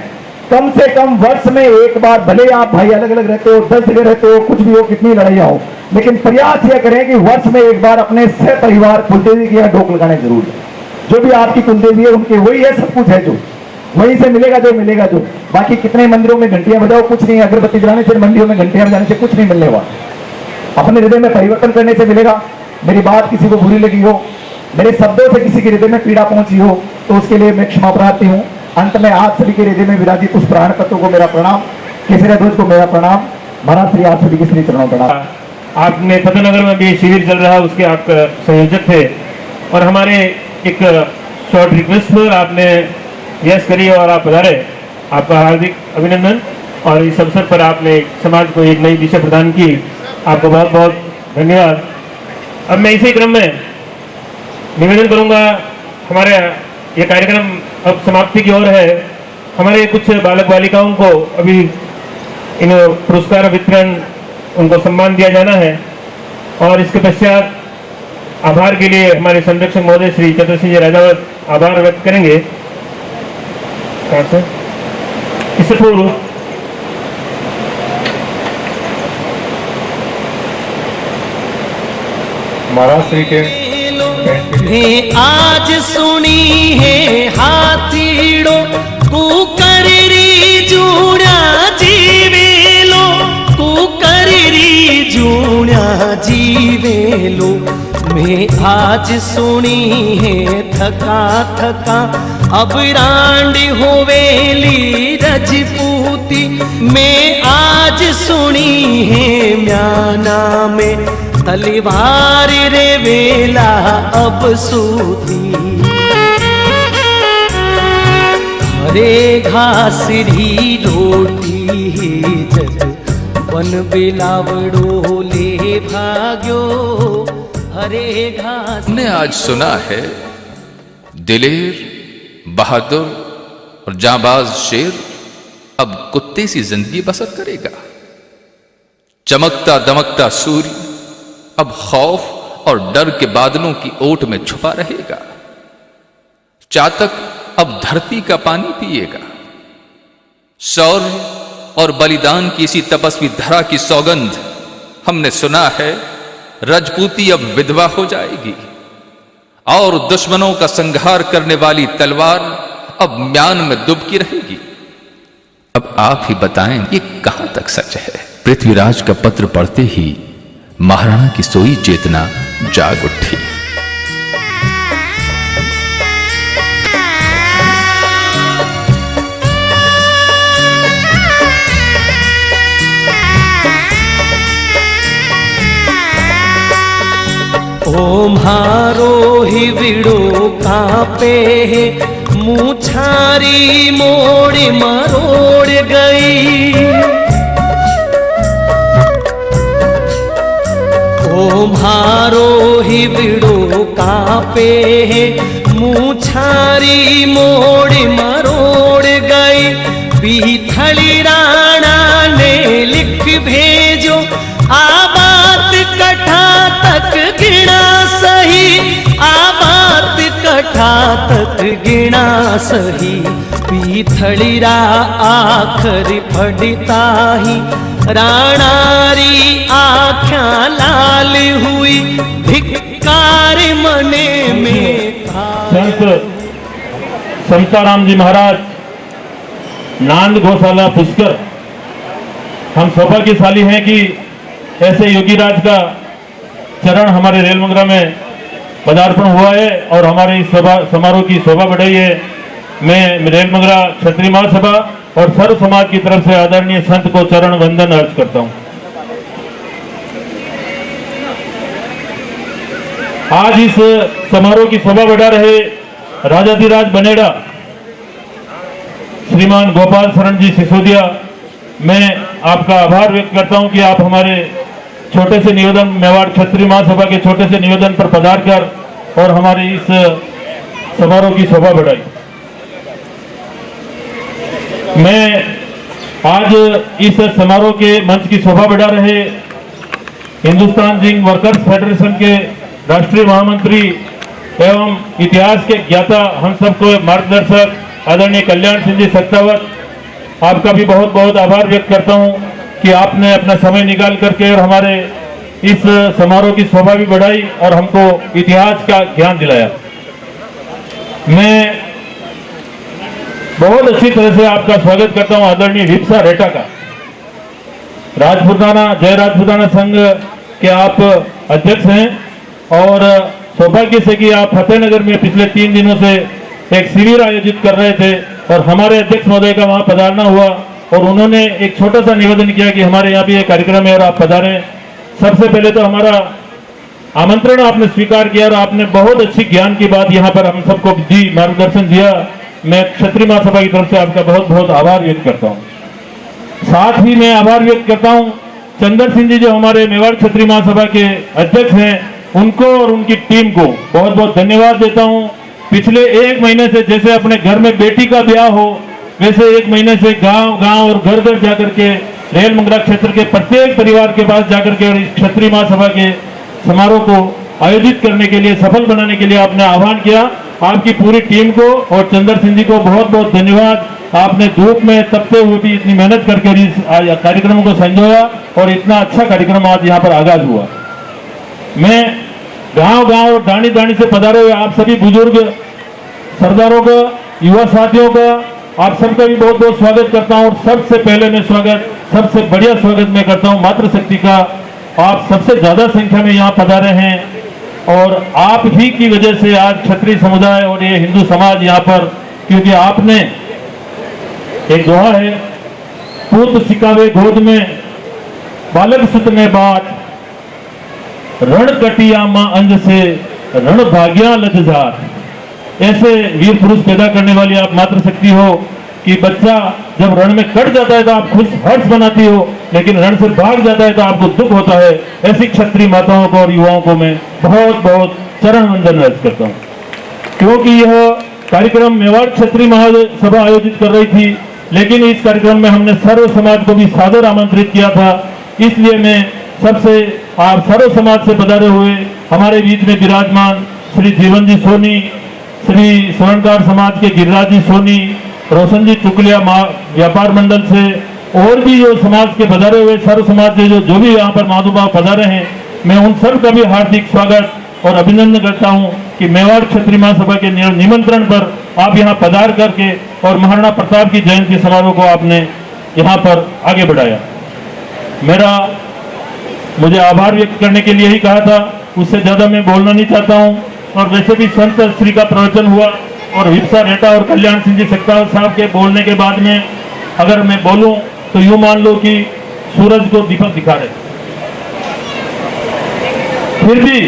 कम से कम वर्ष में एक बार, भले आप भाई अलग अलग रहते हो 10 जगह रहते हो कुछ भी हो कितनी लड़ाइयां हो, लेकिन प्रयास यह करें कि वर्ष में एक बार अपने सह परिवार कुलदेवी के यहाँ डोक लगाने जरूर जाए। जो भी आपकी कुलदेवी है उनके वही है, सब कुछ है, जो वहीं से मिलेगा जो मिलेगा जो। बाकी कितने मंदिरों में घंटियां बजाओ कुछ नहीं, अगरबत्ती जलाने से, मंदिरों में घंटियां बजाने से कुछ नहीं मिलने वाला। अपने हृदय में परिवर्तन करने से मिलेगा। मेरी बात किसी को बुरी लगी हो, मेरे शब्दों से किसी के हृदय में पीड़ा पहुंची हो तो उसके लिए मैं क्षमा प्रार्थी हूँ। अंत में आप सभी के हृदय में विराजित उस प्राण तत्व को मेरा प्रणाम, केसरिया ध्वज को मेरा प्रणाम, महाराज श्री आप सभी के श्री चरणों प्रणाम। आपने फतेहनगर में भी शिविर चल रहा है उसके आप संयोजक थे और हमारे एक शॉर्ट रिक्वेस्ट पर आपने यस करी और आप पधारे, आपका हार्दिक अभिनंदन। और इस अवसर पर आपने समाज को एक नई दिशा प्रदान की, आपको बहुत बहुत धन्यवाद। अब मैं इसी क्रम में निवेदन करूंगा, हमारे ये कार्यक्रम अब समाप्ति की ओर है। हमारे कुछ बालक बालिकाओं को अभी इन पुरस्कार वितरण उनको सम्मान दिया जाना है और इसके पश्चात आभार के लिए हमारे संरक्षक महोदय श्री चतुर सिंह जी राजावत आभार व्यक्त करेंगे। कहाँ से? इससे पूर्व महाराज श्री के आज सुनी है हाथीड़ो कुकरी जूड़ा जीवेलो, कुकरी जूड़ा जीवेलो। मैं आज सुनी है थका थका अब रांड होवेली रजपूती। मैं आज सुनी है म्याना में तलवार रे वेला अब सूती। हरे घास री रोटी जग वन बिलावड़ो ले भाग्यो। हरे घास हमने आज सुना है दिलेर बहादुर और जांबाज शेर अब कुत्ते सी जिंदगी बसर करेगा। चमकता दमकता सूर्य अब खौफ और डर के बादलों की ओट में छुपा रहेगा। चातक अब धरती का पानी पिएगा। शौर्य और बलिदान की इसी तपस्वी धरा की सौगंध हमने सुना है। रजपूती अब विधवा हो जाएगी और दुश्मनों का संहार करने वाली तलवार अब म्यान में दुबकी रहेगी। अब आप ही बताएं ये कहां तक सच है। पृथ्वीराज का पत्र पढ़ते ही महाराणा की सोई चेतना जाग उठी। ओ म्हारो ही विड़ो कांपे है, मूछारी मोड़ मरोड़ गई। ओ म्हारो ही विड़ो कांपे है, मूछारी मोड़ मरोड़ गई। बीथड़ी राणा ने लिख भेजो आबाद कठा तक गिना सही, आबाद कठा तक गिना सही। पीथड़ीरा आखरी पढ़ता ही राणारी आख्या लाल हुई। धिक्कार मने में संत समताराम जी महाराज नांद गौशाला पुष्कर, हम सौभाग्यशाली हैं कि ऐसे योगीराज का चरण हमारे रेल मंगरा में पदार्पण हुआ है और हमारे इस समारोह की शोभा बढ़ाई है। मैं रेल मंगरा क्षत्रिय महासभा और सर्व समाज की तरफ से आदरणीय संत को चरण वंदन अर्ज करता हूं। आज इस समारोह की शोभा बढ़ा रहे राजाधिराज बनेड़ा श्रीमान गोपाल शरण जी सिसोदिया, मैं आपका आभार व्यक्त करता हूं कि आप हमारे छोटे से निवेदन, मेवाड़ क्षत्रिय महासभा के छोटे से निवेदन पर पधार कर और हमारे इस समारोह की शोभा बढ़ाई। मैं आज इस समारोह के मंच की शोभा बढ़ा रहे हिंदुस्तान जिंक वर्कर्स फेडरेशन के राष्ट्रीय महामंत्री एवं इतिहास के ज्ञाता, हम सबको मार्गदर्शक आदरणीय कल्याण सिंह जी सत्तावत, आपका भी बहुत बहुत आभार व्यक्त करता हूं कि आपने अपना समय निकाल करके और हमारे इस समारोह की शोभा भी बढ़ाई और हमको इतिहास का ज्ञान दिलाया। मैं बहुत अच्छी तरह से आपका स्वागत करता हूं आदरणीय विप्सा रेटा का। राजपुताना जय राजपुताना संघ के आप अध्यक्ष हैं और सौभाग्य से कि आप फतेहनगर में पिछले 3 दिनों से एक शिविर आयोजित कर रहे थे और हमारे अध्यक्ष महोदय का वहां पधारना हुआ और उन्होंने एक छोटा सा निवेदन किया कि हमारे यहाँ भी एक कार्यक्रम है और आप पधारें। सबसे पहले तो हमारा आमंत्रण आपने स्वीकार किया और आपने बहुत अच्छी ज्ञान की बात यहाँ पर हम सबको दी, मार्गदर्शन दिया। मैं क्षत्रिय महासभा की तरफ से आपका बहुत बहुत आभार व्यक्त करता हूँ। साथ ही मैं आभार व्यक्त करता हूँ चंदर सिंह जी जो हमारे मेवाड़ क्षत्रिय महासभा के अध्यक्ष हैं, उनको और उनकी टीम को बहुत बहुत धन्यवाद देता हूँ। पिछले 1 महीने से जैसे अपने घर में बेटी का ब्याह हो वैसे 1 महीने से गांव और घर घर जाकर के रेल मंगरा क्षेत्र के प्रत्येक परिवार के पास जाकर के और इस क्षत्रिय महासभा के समारोह को आयोजित करने के लिए, सफल बनाने के लिए आपने आह्वान किया। आपकी पूरी टीम को और चंदर सिंह जी को बहुत बहुत धन्यवाद। आपने धूप में तपते हुए भी इतनी मेहनत करके इस कार्यक्रम को संजोया और इतना अच्छा कार्यक्रम आज यहाँ पर आगाज हुआ। मैं गांव और दानी से पधारे हुए आप सभी बुजुर्ग सरदारों का, युवा साथियों का, आप सबका भी बहुत बहुत स्वागत करता हूं। और सबसे पहले मैं सबसे बढ़िया स्वागत मैं करता हूं मातृशक्ति का। आप सबसे ज्यादा संख्या में यहाँ पधारे हैं और आप ही की वजह से आज क्षत्रिय समुदाय और ये हिंदू समाज यहाँ पर, क्योंकि आपने एक दोहा है, पूत सिकावे गोद में बालक सुत ने बात, रण कटिया मां अंज से रण भाग्या लज्जार। ऐसे वीर पुरुष पैदा करने वाली आप मातृशक्ति हो कि बच्चा जब रण में कट जाता है तो आप खुश हर्ष बनाती हो, लेकिन रण से भाग जाता है तो आपको दुख होता है। ऐसी क्षत्रिय माताओं को और युवाओं को मैं बहुत बहुत चरण वंदन अर्ज करता हूँ। क्योंकि यह कार्यक्रम मेवाड़ क्षत्रिय महासभा आयोजित कर रही थी, लेकिन इस कार्यक्रम में हमने सर्व समाज को भी सादर आमंत्रित किया था। इसलिए मैं सबसे आप सर्व समाज से पधारे हुए हमारे बीच में विराजमान श्री जीवन जी सोनी, श्री स्वर्णकार समाज के गिरिराज जी सोनी, रोशन जी चुकलिया व्यापार मंडल से और भी जो समाज के पधारे हुए सर्व समाज के जो भी यहाँ पर महानुभाव पधारे हैं, मैं उन सब का भी हार्दिक स्वागत और अभिनंदन करता हूँ कि मेवाड़ क्षत्रिय महासभा के निमंत्रण पर आप यहाँ पधार करके और महाराणा प्रताप की जयंती समारोह को आपने यहाँ पर आगे बढ़ाया। मुझे आभार व्यक्त करने के लिए ही कहा था, उससे ज्यादा मैं बोलना नहीं चाहता हूँ। और वैसे भी संत श्री का प्रवचन हुआ और विप्सा रेटा और कल्याण सिंह जी सत्तावत साहब के बोलने के बाद में अगर मैं बोलूं तो यूं मान लो कि सूरज को दीपक दिखा रहे। फिर भी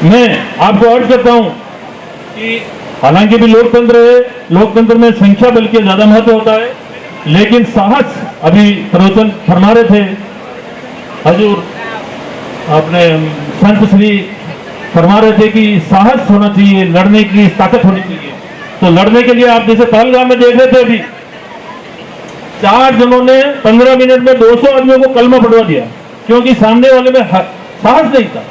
मैं आपको अर्ज करता हूं कि हालांकि भी लोकतंत्र है, लोकतंत्र में संख्या बल के ज्यादा महत्व होता है, लेकिन साहस, अभी प्रवचन फरमा रहे थे हजूर, अपने संत श्री फरमा रहे थे कि साहस होना चाहिए, लड़ने की ताकत होनी चाहिए। तो लड़ने के लिए आप जैसे पहलगाम में देख रहे थे, अभी 4 जनों ने 15 मिनट में 200 आदमियों को कलमा पढ़वा दिया, क्योंकि सामने वाले में साहस नहीं था।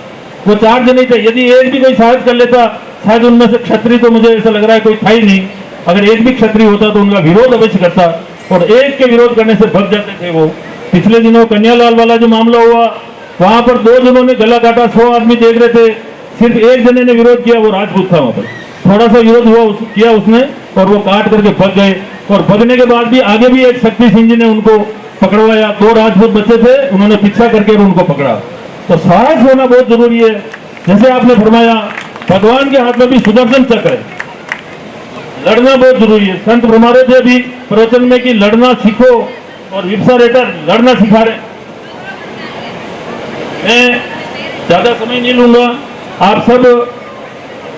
वो 4 जन ही थे। यदि एक भी कोई साहस कर लेता, शायद उनमें से क्षत्रिय तो मुझे ऐसा लग रहा है कोई था ही नहीं। अगर एक भी क्षत्रिय होता तो उनका विरोध अवश्य करता और एक के विरोध करने से भग जाते थे वो। पिछले दिनों कन्यालाल वाला जो मामला हुआ, वहां पर 2 जनों ने गला काटा, 100 आदमी देख रहे थे, सिर्फ एक जने ने विरोध किया, वो राजपूत था। वहां पर थोड़ा सा विरोध हुआ किया उसने और वो काट करके भग गए। और भगने के बाद भी आगे भी एक शक्ति सिंह जी ने उनको पकड़वाया। 2 राजपूत बच्चे थे, उन्होंने पीछा करके उनको पकड़ा। तो साहस होना बहुत जरूरी है। जैसे आपने फरमाया, भगवान के हाथ में भी सुदर्शन चक्र है, लड़ना बहुत जरूरी है। संत फरमा रहे थे अभी प्रवचन में कि लड़ना सीखो, और विप्सा रेटा लड़ना सिखा रहे। मैं ज्यादा समय नहीं लूंगा, आप सब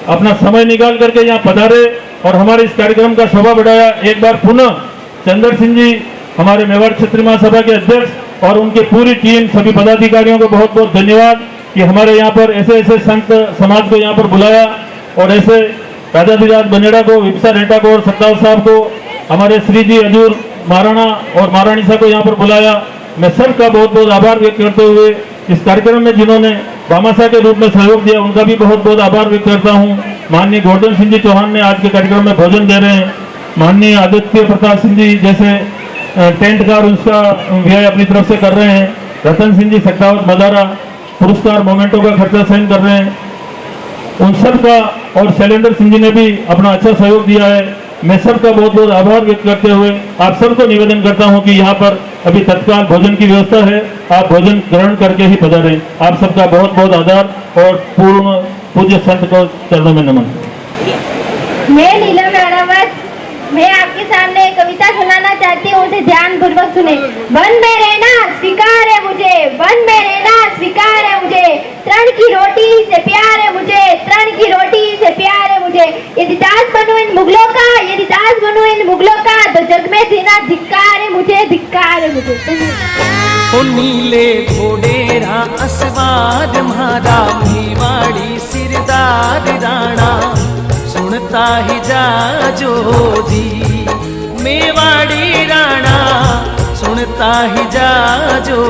अपना समय निकाल करके यहाँ पधारे और हमारे इस कार्यक्रम का शोभा बढ़ाया। एक बार पुनः चंदर सिंह जी, हमारे मेवाड़ क्षत्रिय महासभा के अध्यक्ष, और उनके पूरी टीम, सभी पदाधिकारियों को बहुत बहुत धन्यवाद कि हमारे यहाँ पर ऐसे ऐसे संत समाज को यहाँ पर बुलाया, और ऐसे राजाधिराज बनेड़ा को, विप्सा रेटा को और सत्तावत साहब को, हमारे श्री जी हजूर महाराणा और महारानी साहब को यहाँ पर बुलाया। मैं सबका बहुत बहुत आभार व्यक्त करते हुए इस कार्यक्रम में जिन्होंने भामाशाह के रूप में सहयोग दिया उनका भी बहुत बहुत आभार व्यक्त करता हूँ। माननीय गोवर्धन सिंह जी चौहान ने आज के कार्यक्रम में भोजन दे रहे हैं। माननीय आदित्य प्रताप सिंह जी जैसे टेंट का उसका व्यय अपनी तरफ से कर रहे हैं। रतन सिंह जी सट्टावत मदारा पुरस्कार मोमेंटो का खर्चा सहन कर रहे हैं। उन सब का और शैलेंद्र सिंह जी ने भी अपना अच्छा सहयोग दिया है। मैं सबका बहुत बहुत आभार व्यक्त करते हुए आप सबको निवेदन करता हूं कि यहाँ पर अभी तत्काल भोजन की व्यवस्था है, आप भोजन ग्रहण करके ही पधारें। आप सबका बहुत बहुत आभार और पूर्ण पूज्य संत को चरणों में नमन। मैं नीलम राणावत, मैं आपके सामने एक कविता सुनाना चाहती हूँ, उसे ध्यान पूर्वक सुने। वन में रहना स्वीकार है मुझे, वन में रहना स्वीकार है मुझे, तृण की रोटी से प्यार है मुझे, तृण की रोटी से प्यार है मुझे। यदि दास बनूं इन मुगलों का, यदि दास बनूं इन मुगलों का, तो जग में जीना धिक्कार है मुझे, धिक्कार है मुझे। ओ नीले घोड़े रा असवार म्हारा मेवाड़ी सिरदार राणा, सुनता ही जाजो जी मेवाड़ी राणा, सुनता ही जाजो